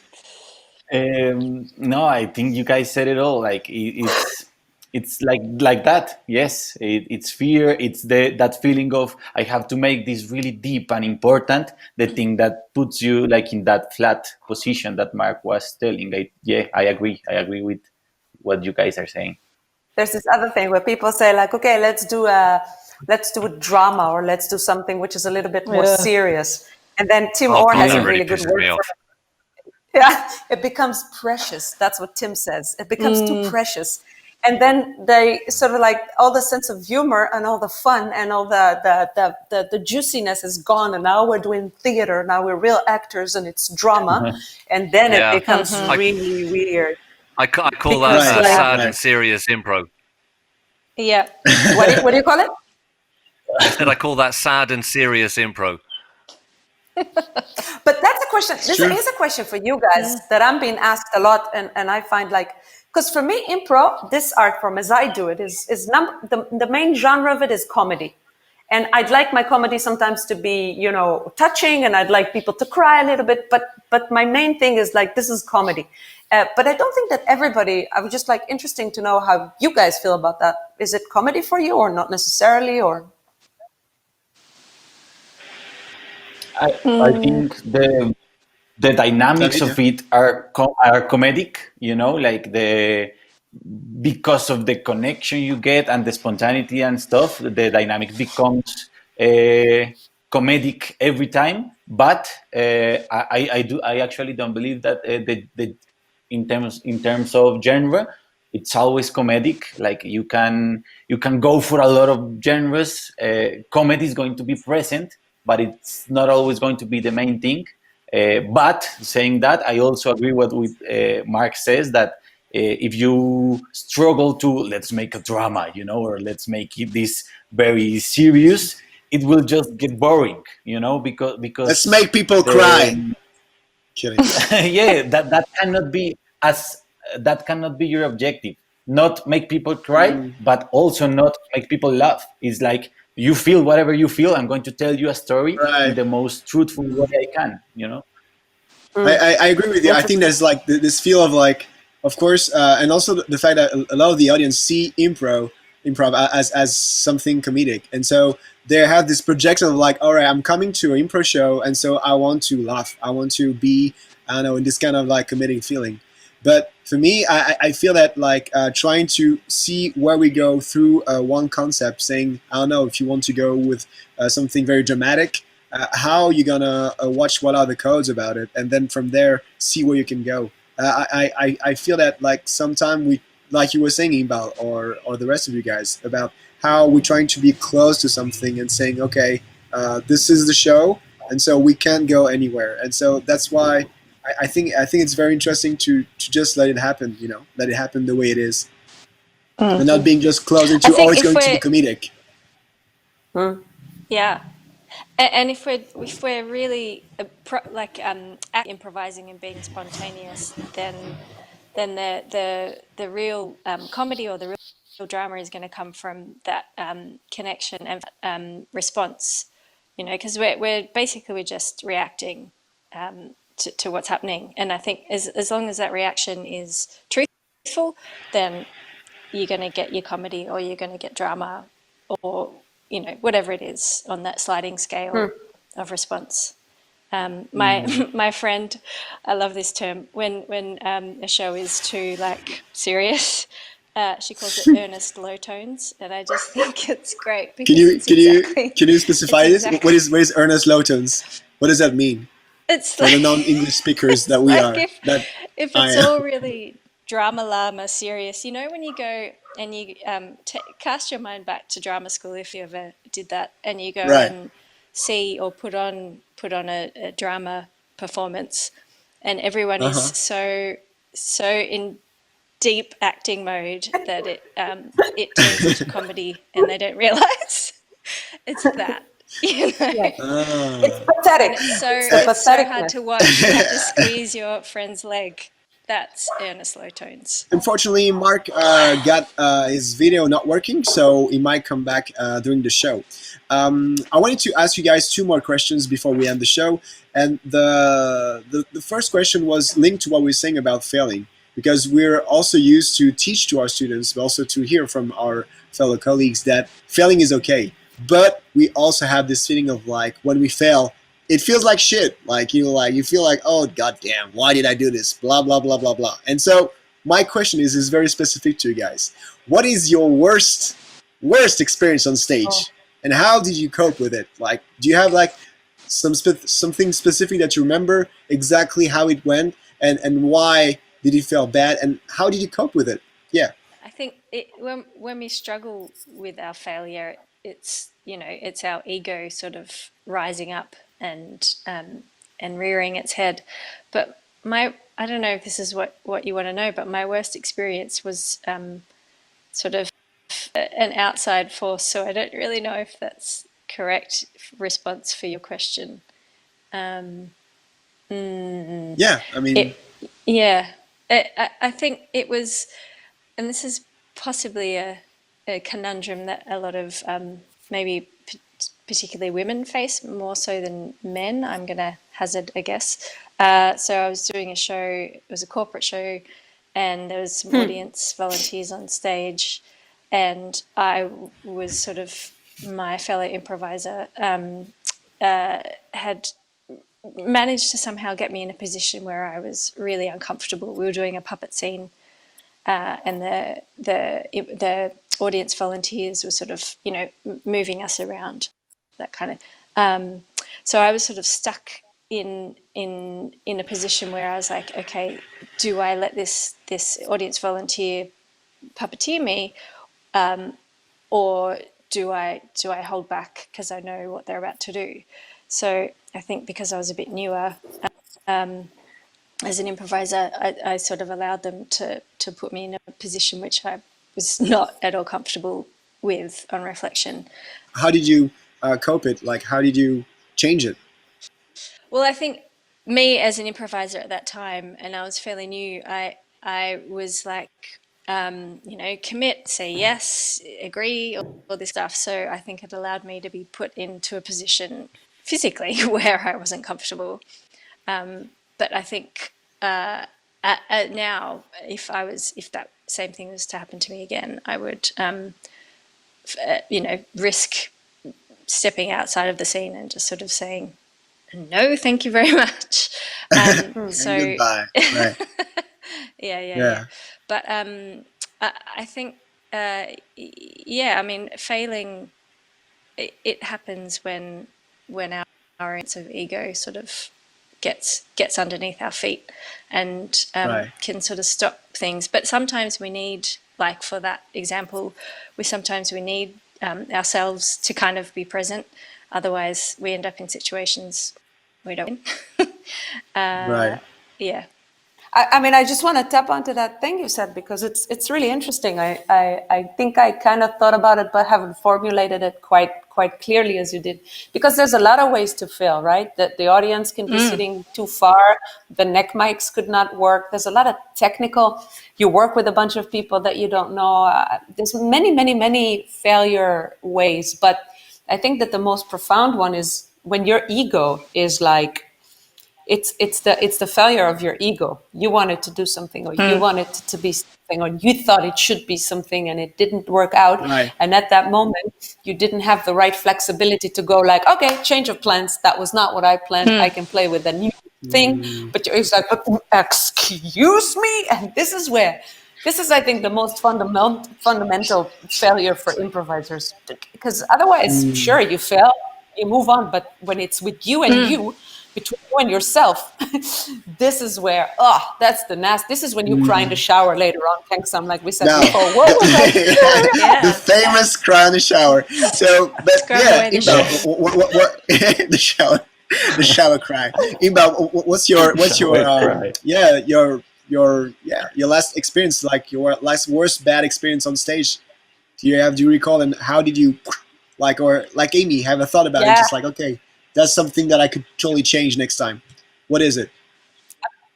No, I think you guys said it all. Like it's like that. Yes, it's fear. It's that feeling of I have to make this really deep and important. The thing that puts you like in that flat position that Mark was telling. I agree. I agree with what you guys are saying. There's this other thing where people say like, okay, let's do a drama, or let's do something which is a little bit more serious. And then Tim Oh, Orr God, has that a really really good pisses word me for off. it. Yeah, it becomes precious. That's what Tim says. It becomes too precious. And then they sort of like all the sense of humor and all the fun and all the juiciness is gone. And now we're doing theater. Now we're real actors and it's drama. And then it Yeah. becomes really weird. I call Because, that Right, sad right. and serious improv. Yeah. What do you call it? I said I call that sad and serious improv. But that's a question. This true. is a question for you guys that I'm being asked a lot, and I find like, because for me, improv, this art form as I do it, the main genre of it is comedy, and I'd like my comedy sometimes to be, you know, touching, and I'd like people to cry a little bit, but my main thing is like this is comedy. But I don't think that everybody. I would just like interesting to know how you guys feel about that. Is it comedy for you, or not necessarily, or? I think the dynamics David, of it are comedic, you know, like because of the connection you get and the spontaneity and stuff, the dynamic becomes comedic every time. But I actually don't believe that the in terms of genre, it's always comedic. Like you can go for a lot of genres. Comedy is going to be present, but it's not always going to be the main thing. But saying that, I also agree with Mark says that if you struggle to let's make a drama, you know, or let's make it this very serious, it will just get boring, you know, because Let's make people cry. Kidding. yeah, that cannot be as that cannot be your objective. Not make people cry, but also not make people laugh. It's like you feel whatever you feel. I'm going to tell you a story in Right. the most truthful way I can. You know. I agree with you. I think there's like this feel of like, of course, and also the fact that a lot of the audience see improv as something comedic, and so they have this projection of like, all right, I'm coming to an improv show, and so I want to laugh, I want to be, I don't know, in this kind of like comedic feeling. But for me, I feel that like trying to see where we go through one concept, saying, I don't know, if you want to go with something very dramatic, how you gonna watch what are the codes about it, and then from there see where you can go. I feel that like sometime we, like you were saying, Inbal, or the rest of you guys, about how we're trying to be close to something and saying, okay, this is the show, and so we can't go anywhere, and so that's why I think it's very interesting to just let it happen, you know, let it happen the way it is, and not being just close into think it's if going to be we're- comedic. Yeah. And if we're really improvising and being spontaneous, then the real comedy or the real drama is going to come from that connection and response. You know, because we're just reacting to what's happening, and I think as long as that reaction is truthful, then you're going to get your comedy or you're going to get drama or, you know, whatever it is on that sliding scale of response. My friend, I love this term, when a show is too like serious, she calls it earnest low tones, and I just think it's great because Can you specify this? What is earnest low tones? What does that mean it's for like, the non-English speakers that it's we like are? That if I it's am. all really drama llama serious, you know, when you go and you cast your mind back to drama school, if you ever did that, and you go Right. and see or put on a drama performance, and everyone is so in deep acting mode that it turns into comedy, and they don't realize it's that. You know? It's pathetic. And it's the so hard patheticness. to watch. You have to squeeze your friend's leg. That's earnest low tones. Unfortunately, Mark got his video not working, so he might come back during the show. I wanted to ask you guys two more questions before we end the show. And the first question was linked to what we were saying about failing, because we're also used to teach to our students, but also to hear from our fellow colleagues that failing is okay. But we also have this feeling of like, when we fail, it feels like shit. Like you feel like, oh goddamn, why did I do this? Blah blah blah blah blah. And so my question is very specific to you guys. What is your worst experience on stage, and how did you cope with it? Like, do you have like something specific that you remember exactly how it went, and why did it feel bad, and how did you cope with it? Yeah. I think when we struggle with our failure, it's it's our ego sort of rising up and rearing its head. But I don't know if this is what you want to know, but my worst experience was sort of an outside force. So I don't really know if that's correct response for your question. Yeah, I mean, Yeah, I think it was, and this is possibly a conundrum that a lot of maybe particularly women face more so than men. I'm going to hazard a guess. So I was doing a show, it was a corporate show, and there was some audience volunteers on stage, and I was sort of, my fellow improviser had managed to somehow get me in a position where I was really uncomfortable. We were doing a puppet scene, and the audience volunteers were sort of moving us around, that kind of. So I was sort of stuck in a position where I was like, okay, do I let this audience volunteer puppeteer me, or do I hold back because I know what they're about to do? So I think because I was a bit newer as an improviser, I sort of allowed them to put me in a position which I was not at all comfortable with on reflection. how did you cope it? Like, how did you change it? Well, I think me as an improviser at that time, and I was fairly new, I was like, commit, say yes, agree, all this stuff. So I think it allowed me to be put into a position physically where I wasn't comfortable. But I think now, if that same thing was to happen to me again, I would, risk stepping outside of the scene and just sort of saying, no, thank you very much. So Goodbye. Right. yeah. But I think, I mean, failing, it happens when our sense of ego sort of gets underneath our feet and can sort of stop things. But sometimes we need, like for that example, we need ourselves to kind of be present. Otherwise, we end up in situations we don't win. Right. Yeah. I mean, I just want to tap onto that thing you said, because it's really interesting. I think I kind of thought about it, but haven't formulated it quite clearly as you did. Because there's a lot of ways to fail, right? That the audience can be sitting too far, the neck mics could not work. There's a lot of technical. You work with a bunch of people that you don't know. There's many failure ways, but I think that the most profound one is when your ego is like. It's the failure of your ego. You wanted to do something, or you wanted it to be something, or you thought it should be something, and it didn't work out. Right. And at that moment, you didn't have the right flexibility to go like, okay, change of plans. That was not what I planned. I can play with a new thing. But it's like, excuse me, and this is, I think, the most fundamental failure for improvisers, because otherwise, sure, you fail, you move on, but when it's with you and you. Between you and yourself, this is where, that's the nasty. This is when you cry in the shower later on, Keng-Sam, like we said before. What was I doing? The famous cry in the shower. So, but yeah, Inbal, what the shower cry. Inbal, what's your your last experience, like your last worst bad experience on stage? Do you recall, and how did you, like, or like Amy, have a thought about it? Just like, okay, that's something that I could totally change next time. What is it?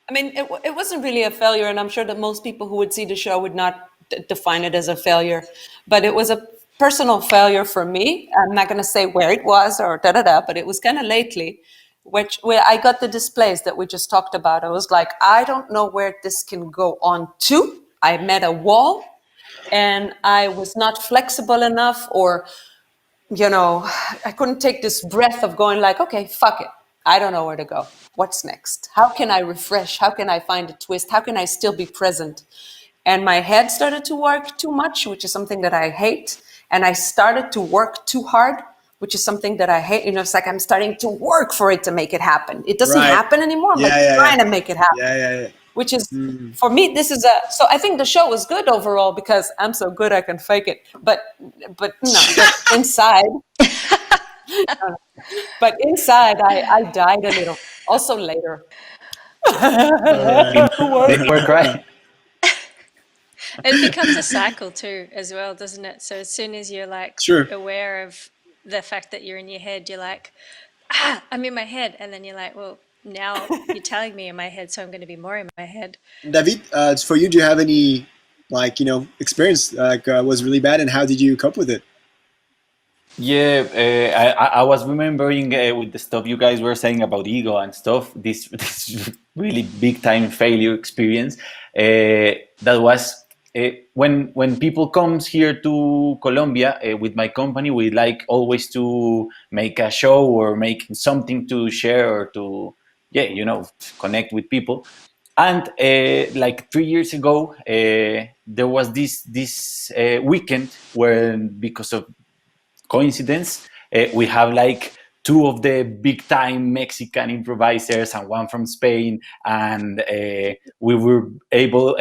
I mean, it wasn't really a failure, and I'm sure that most people who would see the show would not define it as a failure. But it was a personal failure for me. I'm not going to say where it was or but it was kind of lately, where I got the displays that we just talked about. I was like, I don't know where this can go on to. I met a wall, and I was not flexible enough, or I couldn't take this breath of going like, okay, fuck it. I don't know where to go. What's next? How can I refresh? How can I find a twist? How can I still be present? And my head started to work too much, which is something that I hate. And I started to work too hard, which is something that I hate. It's like I'm starting to work for it to make it happen. It doesn't Right. happen anymore. I'm trying to make it happen. Yeah. Which is, for me, this is so I think the show was good overall because I'm so good I can fake it. But inside, I died a little. Also later. They were crying. It becomes a cycle too, as well, doesn't it? So as soon as you're like Sure. aware of the fact that you're in your head, you're like, I'm in my head, and then you're like, well, now you're telling me in my head, so I'm going to be more in my head. David, for you, do you have any experience was really bad, and how did you cope with it? Yeah, I was remembering with the stuff you guys were saying about ego and stuff, this really big time failure experience. That was when people comes here to Colombia with my company, we like always to make a show or make something to share or to, connect with people. And like 3 years ago, there was this weekend where, because of coincidence, we have like two of the big time Mexican improvisers and one from Spain, and we were able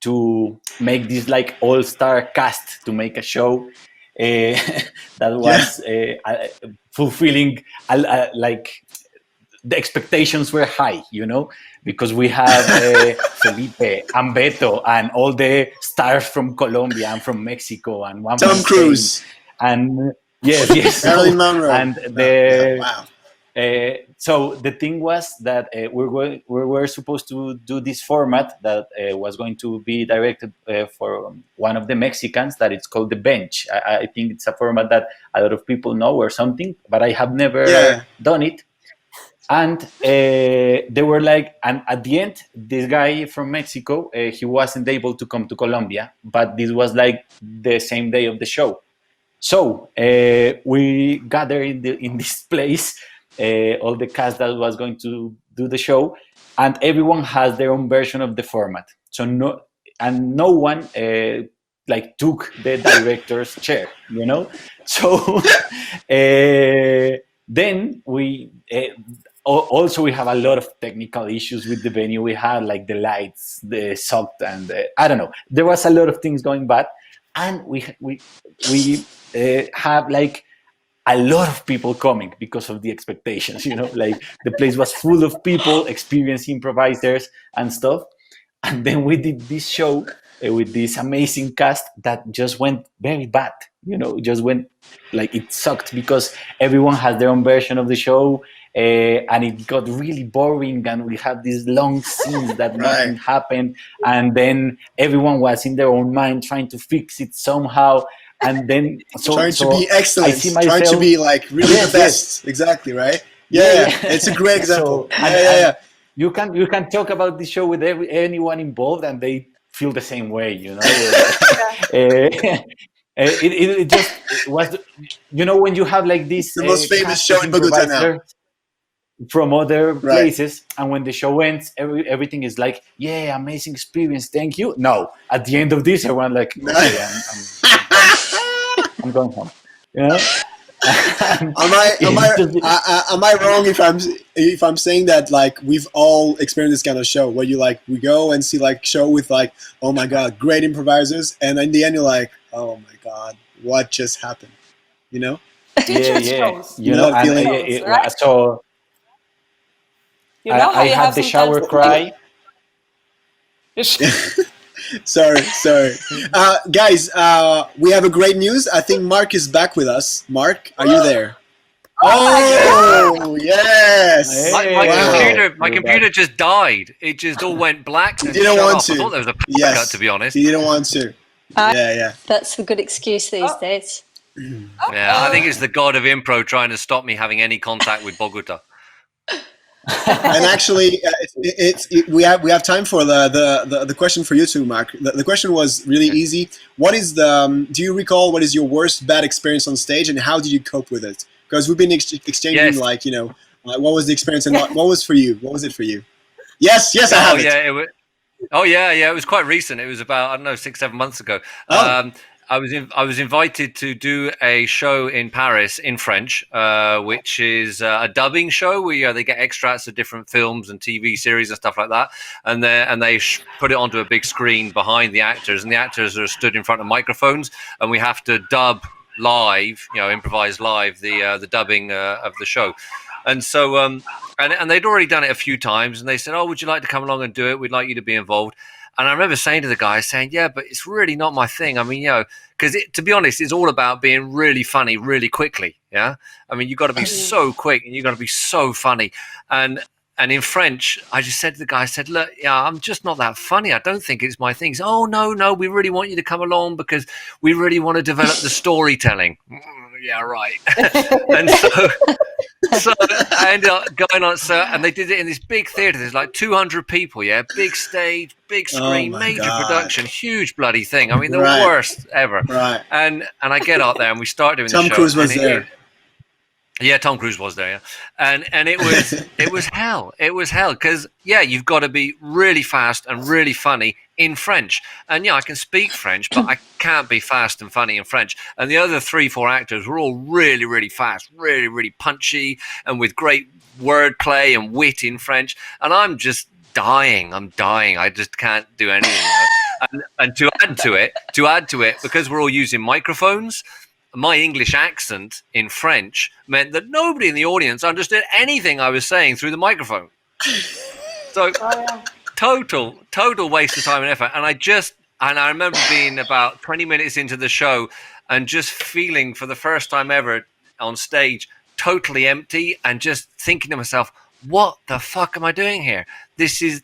to make this like all-star cast to make a show that was fulfilling, like the expectations were high, because we have Felipe and Beto and all the stars from Colombia and from Mexico and one Tom from Cruise. Spain. And yes. Marilyn Monroe. And wow. So the thing was that we were supposed to do this format that was going to be directed for one of the Mexicans, that it's called The Bench. I think it's a format that a lot of people know or something, but I have never done it. And they were like, and at the end, this guy from Mexico, he wasn't able to come to Colombia, but this was like the same day of the show. So we gathered in this place, all the cast that was going to do the show, and everyone has their own version of the format. So no one like took the director's chair, So then we also we have a lot of technical issues with the venue. We had like the lights, the sucked, and I don't know. There was a lot of things going bad, and we have like a lot of people coming because of the expectations, like the place was full of people, experienced improvisers and stuff. And then we did this show with this amazing cast that just went very bad, just went like it sucked because everyone has their own version of the show. And it got really boring, and we had these long scenes that nothing happened, and then everyone was in their own mind trying to fix it somehow. And then trying to be excellent, trying to be like really the best. Exactly, right? Yeah. It's a great example. So, you can talk about the show with anyone involved, and they feel the same way, It just was, when you have like this the most famous show in Bogota now from other places, and when the show ends, everything is like, amazing experience, thank you. No, at the end of this, everyone like, okay, I'm going home. Am I wrong if I'm saying that like we've all experienced this kind of show where we go and see like show with like, oh my god, great improvisers, and in the end you're like, oh my god, what just happened? Shows. So I had the shower cry. Sorry. Guys, we have a great news. I think Mark is back with us. Mark, are you there? Oh yes! My computer just died. It just all went black. He didn't want to. I thought there was a power cut, to be honest. He didn't want to. That's a good excuse these days. Yeah, I think it's the god of impro trying to stop me having any contact with Bogota. And actually, we have time for the question for you too, Mark. The question was really easy. What is do you recall what is your worst bad experience on stage, and how did you cope with it? Because we've been exchanging what was the experience and what was for you? What was it for you? Yes, I have it. It was quite recent. It was about 6-7 months ago. I was invited to do a show in Paris in French, which is a dubbing show where they get extracts of different films and TV series and stuff like that, and they put it onto a big screen behind the actors, and the actors are stood in front of microphones, and we have to dub live, improvise live the dubbing of the show. And so and they'd already done it a few times, and they said, "Oh, would you like to come along and do it? We'd like you to be involved." And I remember saying to the guy, "Yeah, but it's really not my thing. I mean, because to be honest, it's all about being really funny really quickly. Yeah, I mean, you got to be so quick and you got to be so funny." And in French, I just said to the guy, I said, "Look, I'm just not that funny. I don't think it's my thing." He said, "Oh, no, we really want you to come along because we really want to develop the storytelling." Yeah, right. And so I ended up going on, and they did it in this big theatre. There's like 200 people, big stage, big screen, major production, huge bloody thing. I mean, the worst ever. Right. And I get out there and we start doing the show. Tom Cruise was there. Yeah, Tom Cruise was there. Yeah. And it was hell. It was hell because you've got to be really fast and really funny in French. And I can speak French, but I can't be fast and funny in French. And the other 3-4 actors were all really, really fast, really, really punchy, and with great wordplay and wit in French. And I'm just dying. I just can't do anything. And to add to it, because we're all using microphones, my English accent in French meant that nobody in the audience understood anything I was saying through the microphone. So total waste of time and effort. And I remember being about 20 minutes into the show and just feeling for the first time ever on stage totally empty and just thinking to myself, what the fuck am I doing here? This is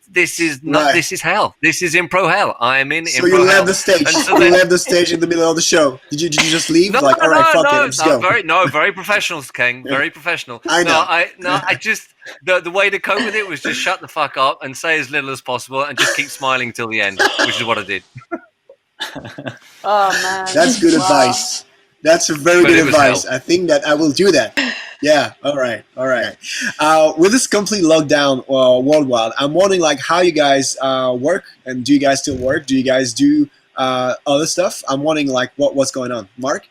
hell. This is impro hell. I am in so impro you left hell. the stage. So you left the stage in the middle of the show. Did you just leave? No, all right, fuck it, let's go. Very professional, Keng. Very professional. I know. I just the way to cope with it was just shut the fuck up and say as little as possible and just keep smiling till the end, which is what I did. Oh man, that's good advice. That's a very good advice. I think that I will do that. Yeah. All right. With this complete lockdown worldwide, I'm wondering how you guys work, and do you guys still work? Do you guys do other stuff? I'm wondering what's going on. Mark?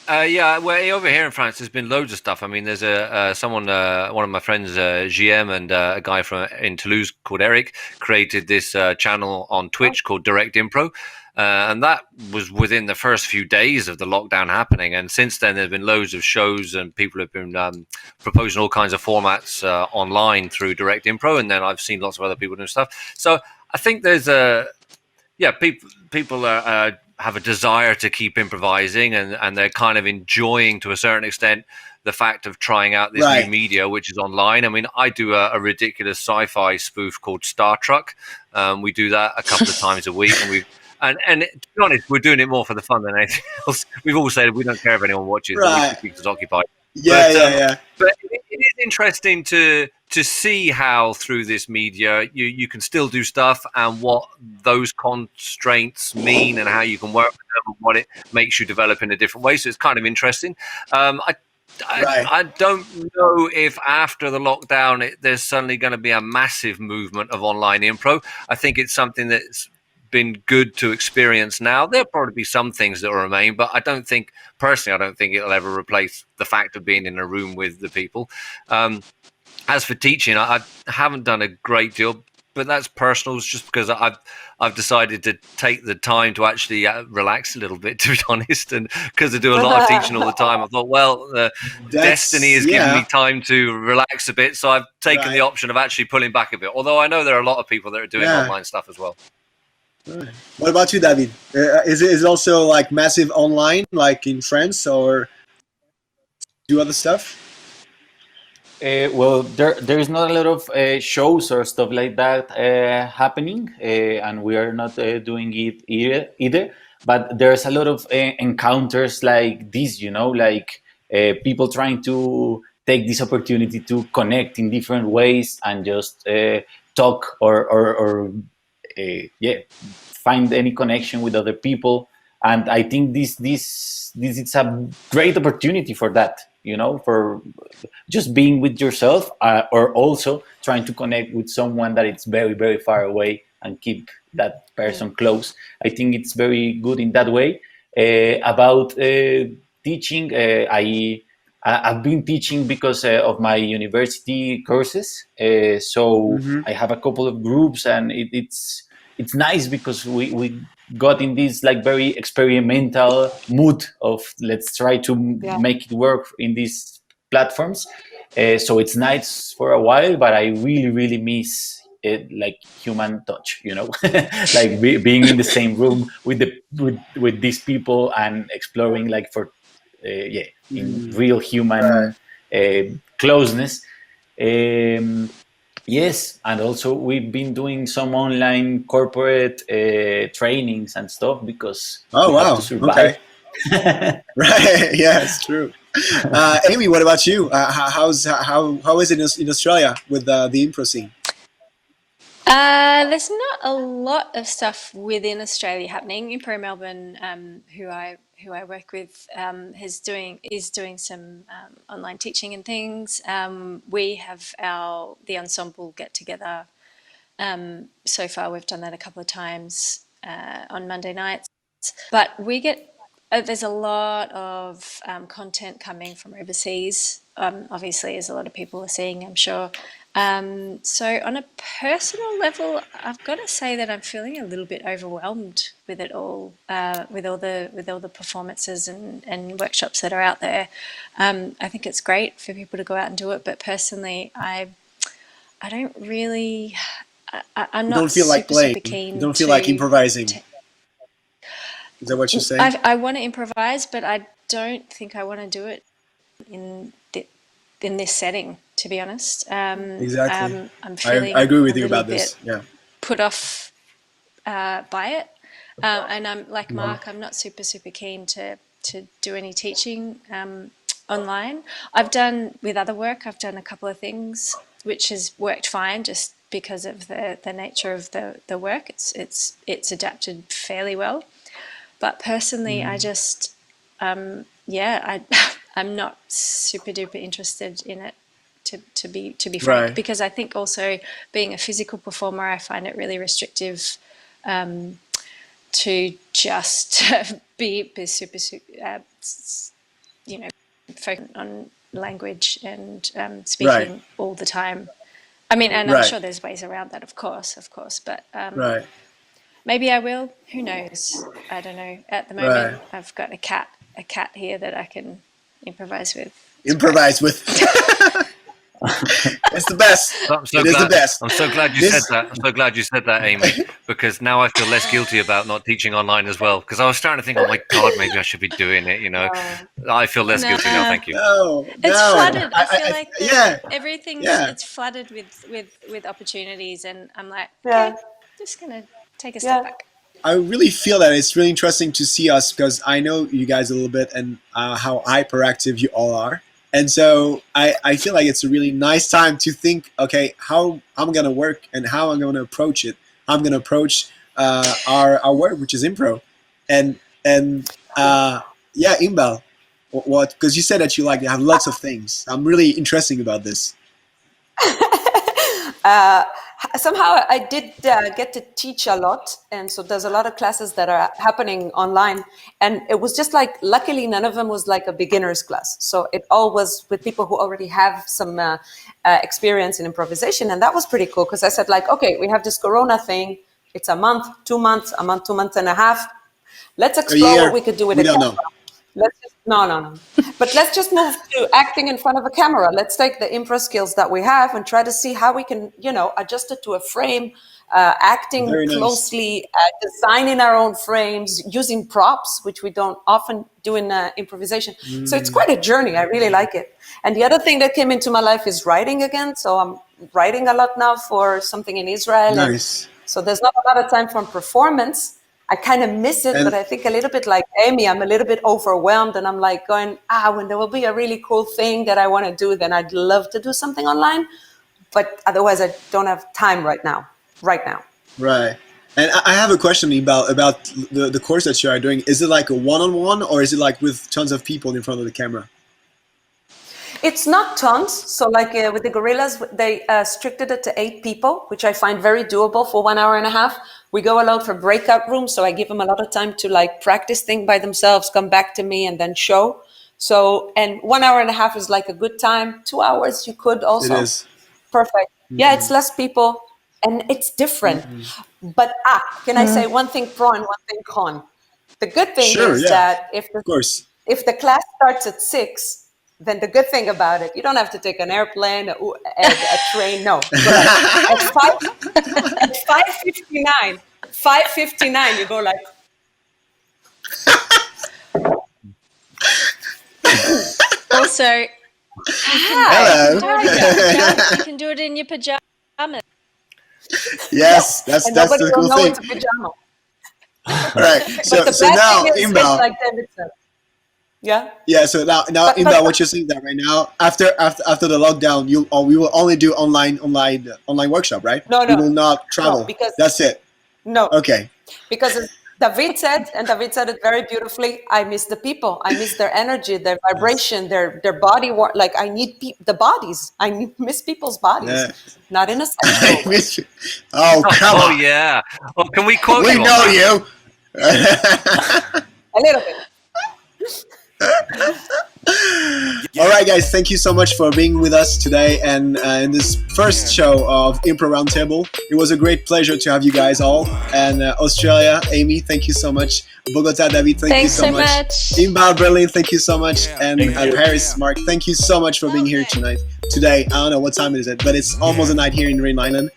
Well, over here in France, there's been loads of stuff. I mean, there's one of my friends, GM, and a guy in Toulouse called Eric, created this channel on Twitch called Direct Impro. And that was within the first few days of the lockdown happening. And since then, there's been loads of shows and people have been proposing all kinds of formats online through Direct Impro. And then I've seen lots of other people doing stuff. So I think there's people have a desire to keep improvising and they're kind of enjoying to a certain extent the fact of trying out this new media, which is online. I mean, I do a ridiculous sci-fi spoof called Star Trek. We do that a couple of times a week, and to be honest, we're doing it more for the fun than anything else. We've all said we don't care if anyone watches, we keep us occupied. But it is interesting to see how through this media you can still do stuff and what those constraints mean and how you can work with them and what it makes you develop in a different way. So it's kind of interesting. I don't know if after the lockdown there's suddenly going to be a massive movement of online impro. I think it's something that's been good to experience now. There'll probably be some things that will remain, but I don't think it'll ever replace the fact of being in a room with the people. As for teaching, I haven't done a great deal, but that's personal. It's just because I've decided to take the time to actually relax a little bit, to be honest, and because I do a lot of teaching all the time, I thought, well, destiny is giving me time to relax a bit, so I've taken the option of actually pulling back a bit. Although I know there are a lot of people that are doing online stuff as well. What about you, David? Is it also massive online, in France, or do other stuff? Well, there's not a lot of shows or stuff like that happening, and we are not doing it either. But there's a lot of encounters like this, people trying to take this opportunity to connect in different ways and just talk or find any connection with other people. And I think this is a great opportunity for that, for just being with yourself or also trying to connect with someone that it's very, very far away and keep that person close. I think it's very good in that way. About teaching, I've been teaching because of my university courses. So Mm-hmm. I have a couple of groups, and it's nice because we got in this like very experimental mood of let's try to Yeah. make it work in these platforms. So it's nice for a while, but I really miss it, like human touch, like being in the same room with with these people and exploring like for in real Right. human closeness. Yes, and also we've been doing some online corporate trainings and stuff because Oh we have to wow. survive. Okay. Right. Yeah, it's true. Amy, what about you? How is it in Australia with the impro scene? There's not a lot of stuff within Australia happening. Impro Melbourne, who I work with, is doing some online teaching and things. We have the ensemble get together. So far, we've done that a couple of times on Monday nights. But we get there's a lot of content coming from overseas. Obviously, as a lot of people are seeing, I'm sure. So on a personal level, I've got to say that I'm feeling a little bit overwhelmed with it all, with all the performances and workshops that are out there. I think it's great for people to go out and do it, but personally, I don't really. I'm You not don't feel like super playing. You keen don't feel like to. improvising. Is that what you're saying? I want to improvise, but I don't think I want to do it in in this setting. To be honest, Exactly. I'm I feeling agree a with you little about bit this. Yeah. put off by it, and I'm like Mark. I'm not super keen to do any teaching online. I've done with other work. I've done a couple of things which has worked fine, just because of the nature of the work. It's adapted fairly well. But personally, I just, I'm not super duper interested in it. To be frank, Right. because I think also being a physical performer, I find it really restrictive to just be super, focused on language and Right. speaking all the time. I mean, and I'm Right. sure there's ways around that, of course, but Right. maybe I will. Who knows? I don't know. At the Right. moment, I've got a cat here that I can improvise with. It's great. Improvise with. It's the best. I'm so It is the glad. best. I'm so glad you said This. that. I'm so glad you said that, Amy, because now I feel less guilty about not teaching online as well. Because I was starting to think, oh my god, maybe I should be doing it. I feel less guilty now. Thank you. No. It's No. flooded. I feel like Yeah. everything's Yeah. it's flooded with opportunities, and I'm like, Yeah. okay, just gonna take a Yeah. step back. I really feel that it's really interesting to see us because I know you guys a little bit and how hyperactive you all are. And so I feel like it's a really nice time to think, okay, how I'm going to work and how I'm going to approach it. I'm going to approach our work, which is impro. And yeah, Inbal, what? Because you said that you have lots of things. I'm really interested about this. Somehow I did get to teach a lot, and so there's a lot of classes that are happening online, and it was just like, luckily none of them was like a beginner's class, so it all was with people who already have some experience in improvisation, and that was pretty cool, because I said like, okay, we have this corona thing, it's a month, 2 months, a month, 2 months and a half, let's explore year, what we could do with we a don't camera. know. No. But let's just move to acting in front of a camera. Let's take the impro skills that we have and try to see how we can, adjust it to a frame, acting Very nice. closely, designing our own frames, using props, which we don't often do in improvisation. So it's quite a journey. I really like it. And the other thing that came into my life is writing again. So I'm writing a lot now for something in Israel. Nice. So there's not a lot of time for performance. I kind of miss it, but I think a little bit like Amy, I'm a little bit overwhelmed, and I'm like going, when there will be a really cool thing that I want to do, then I'd love to do something online, but otherwise I don't have time right now. Right. And I have a question about the course that you are doing. Is it like a one-on-one, or is it like with tons of people in front of the camera? It's not tons. So like with the gorillas, they restricted it to 8 people, which I find very doable for 1 hour and a half. We go out for breakout rooms, so I give them a lot of time to like practice things by themselves, come back to me, and then show. So, and 1 hour and a half is like a good time. 2 hours, you could also. It is. Perfect. Yeah, it's less people and it's different. But can I say one thing pro and one thing con? The good thing is that of course. if the class starts at 6, then the good thing about it, you don't have to take an airplane, a train. No, at 5:59, you go like. Also, Hello. you can do it in your pajamas. Yes, that's nobody the will cool know thing. it's a pajama. All right. But the So bad now, thing is, Inbal. like David said. Yeah. Yeah. So now, Inbal, what you're saying that right now, after the lockdown, we will only do online workshop, right? No. We will not travel. No, because that's it. No. Okay. Because as David said it very beautifully, I miss the people. I miss their energy, their vibration, their body. Like I need the bodies. I miss people's bodies, Yeah. not in a sexual way. Oh, come Oh on. yeah. Well, can we quote We you on know that? you. A little bit. All right, guys, thank you so much for being with us today and in this first show of ImproRoundtable. It was a great pleasure to have you guys all. And Australia, Amy, thank you so much. Bogota, David, thank Thanks you so so much. much. Inbal, Berlin, thank you so much. And Thank you. Paris, Mark, thank you so much for being here today. I don't know what time it is, but it's almost a night here in Rhode Island.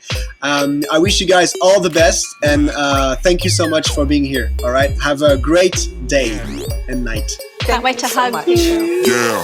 I wish you guys all the best and thank you so much for being here. All right, have a great day and night. Can't wait to so hug much. you. Yeah.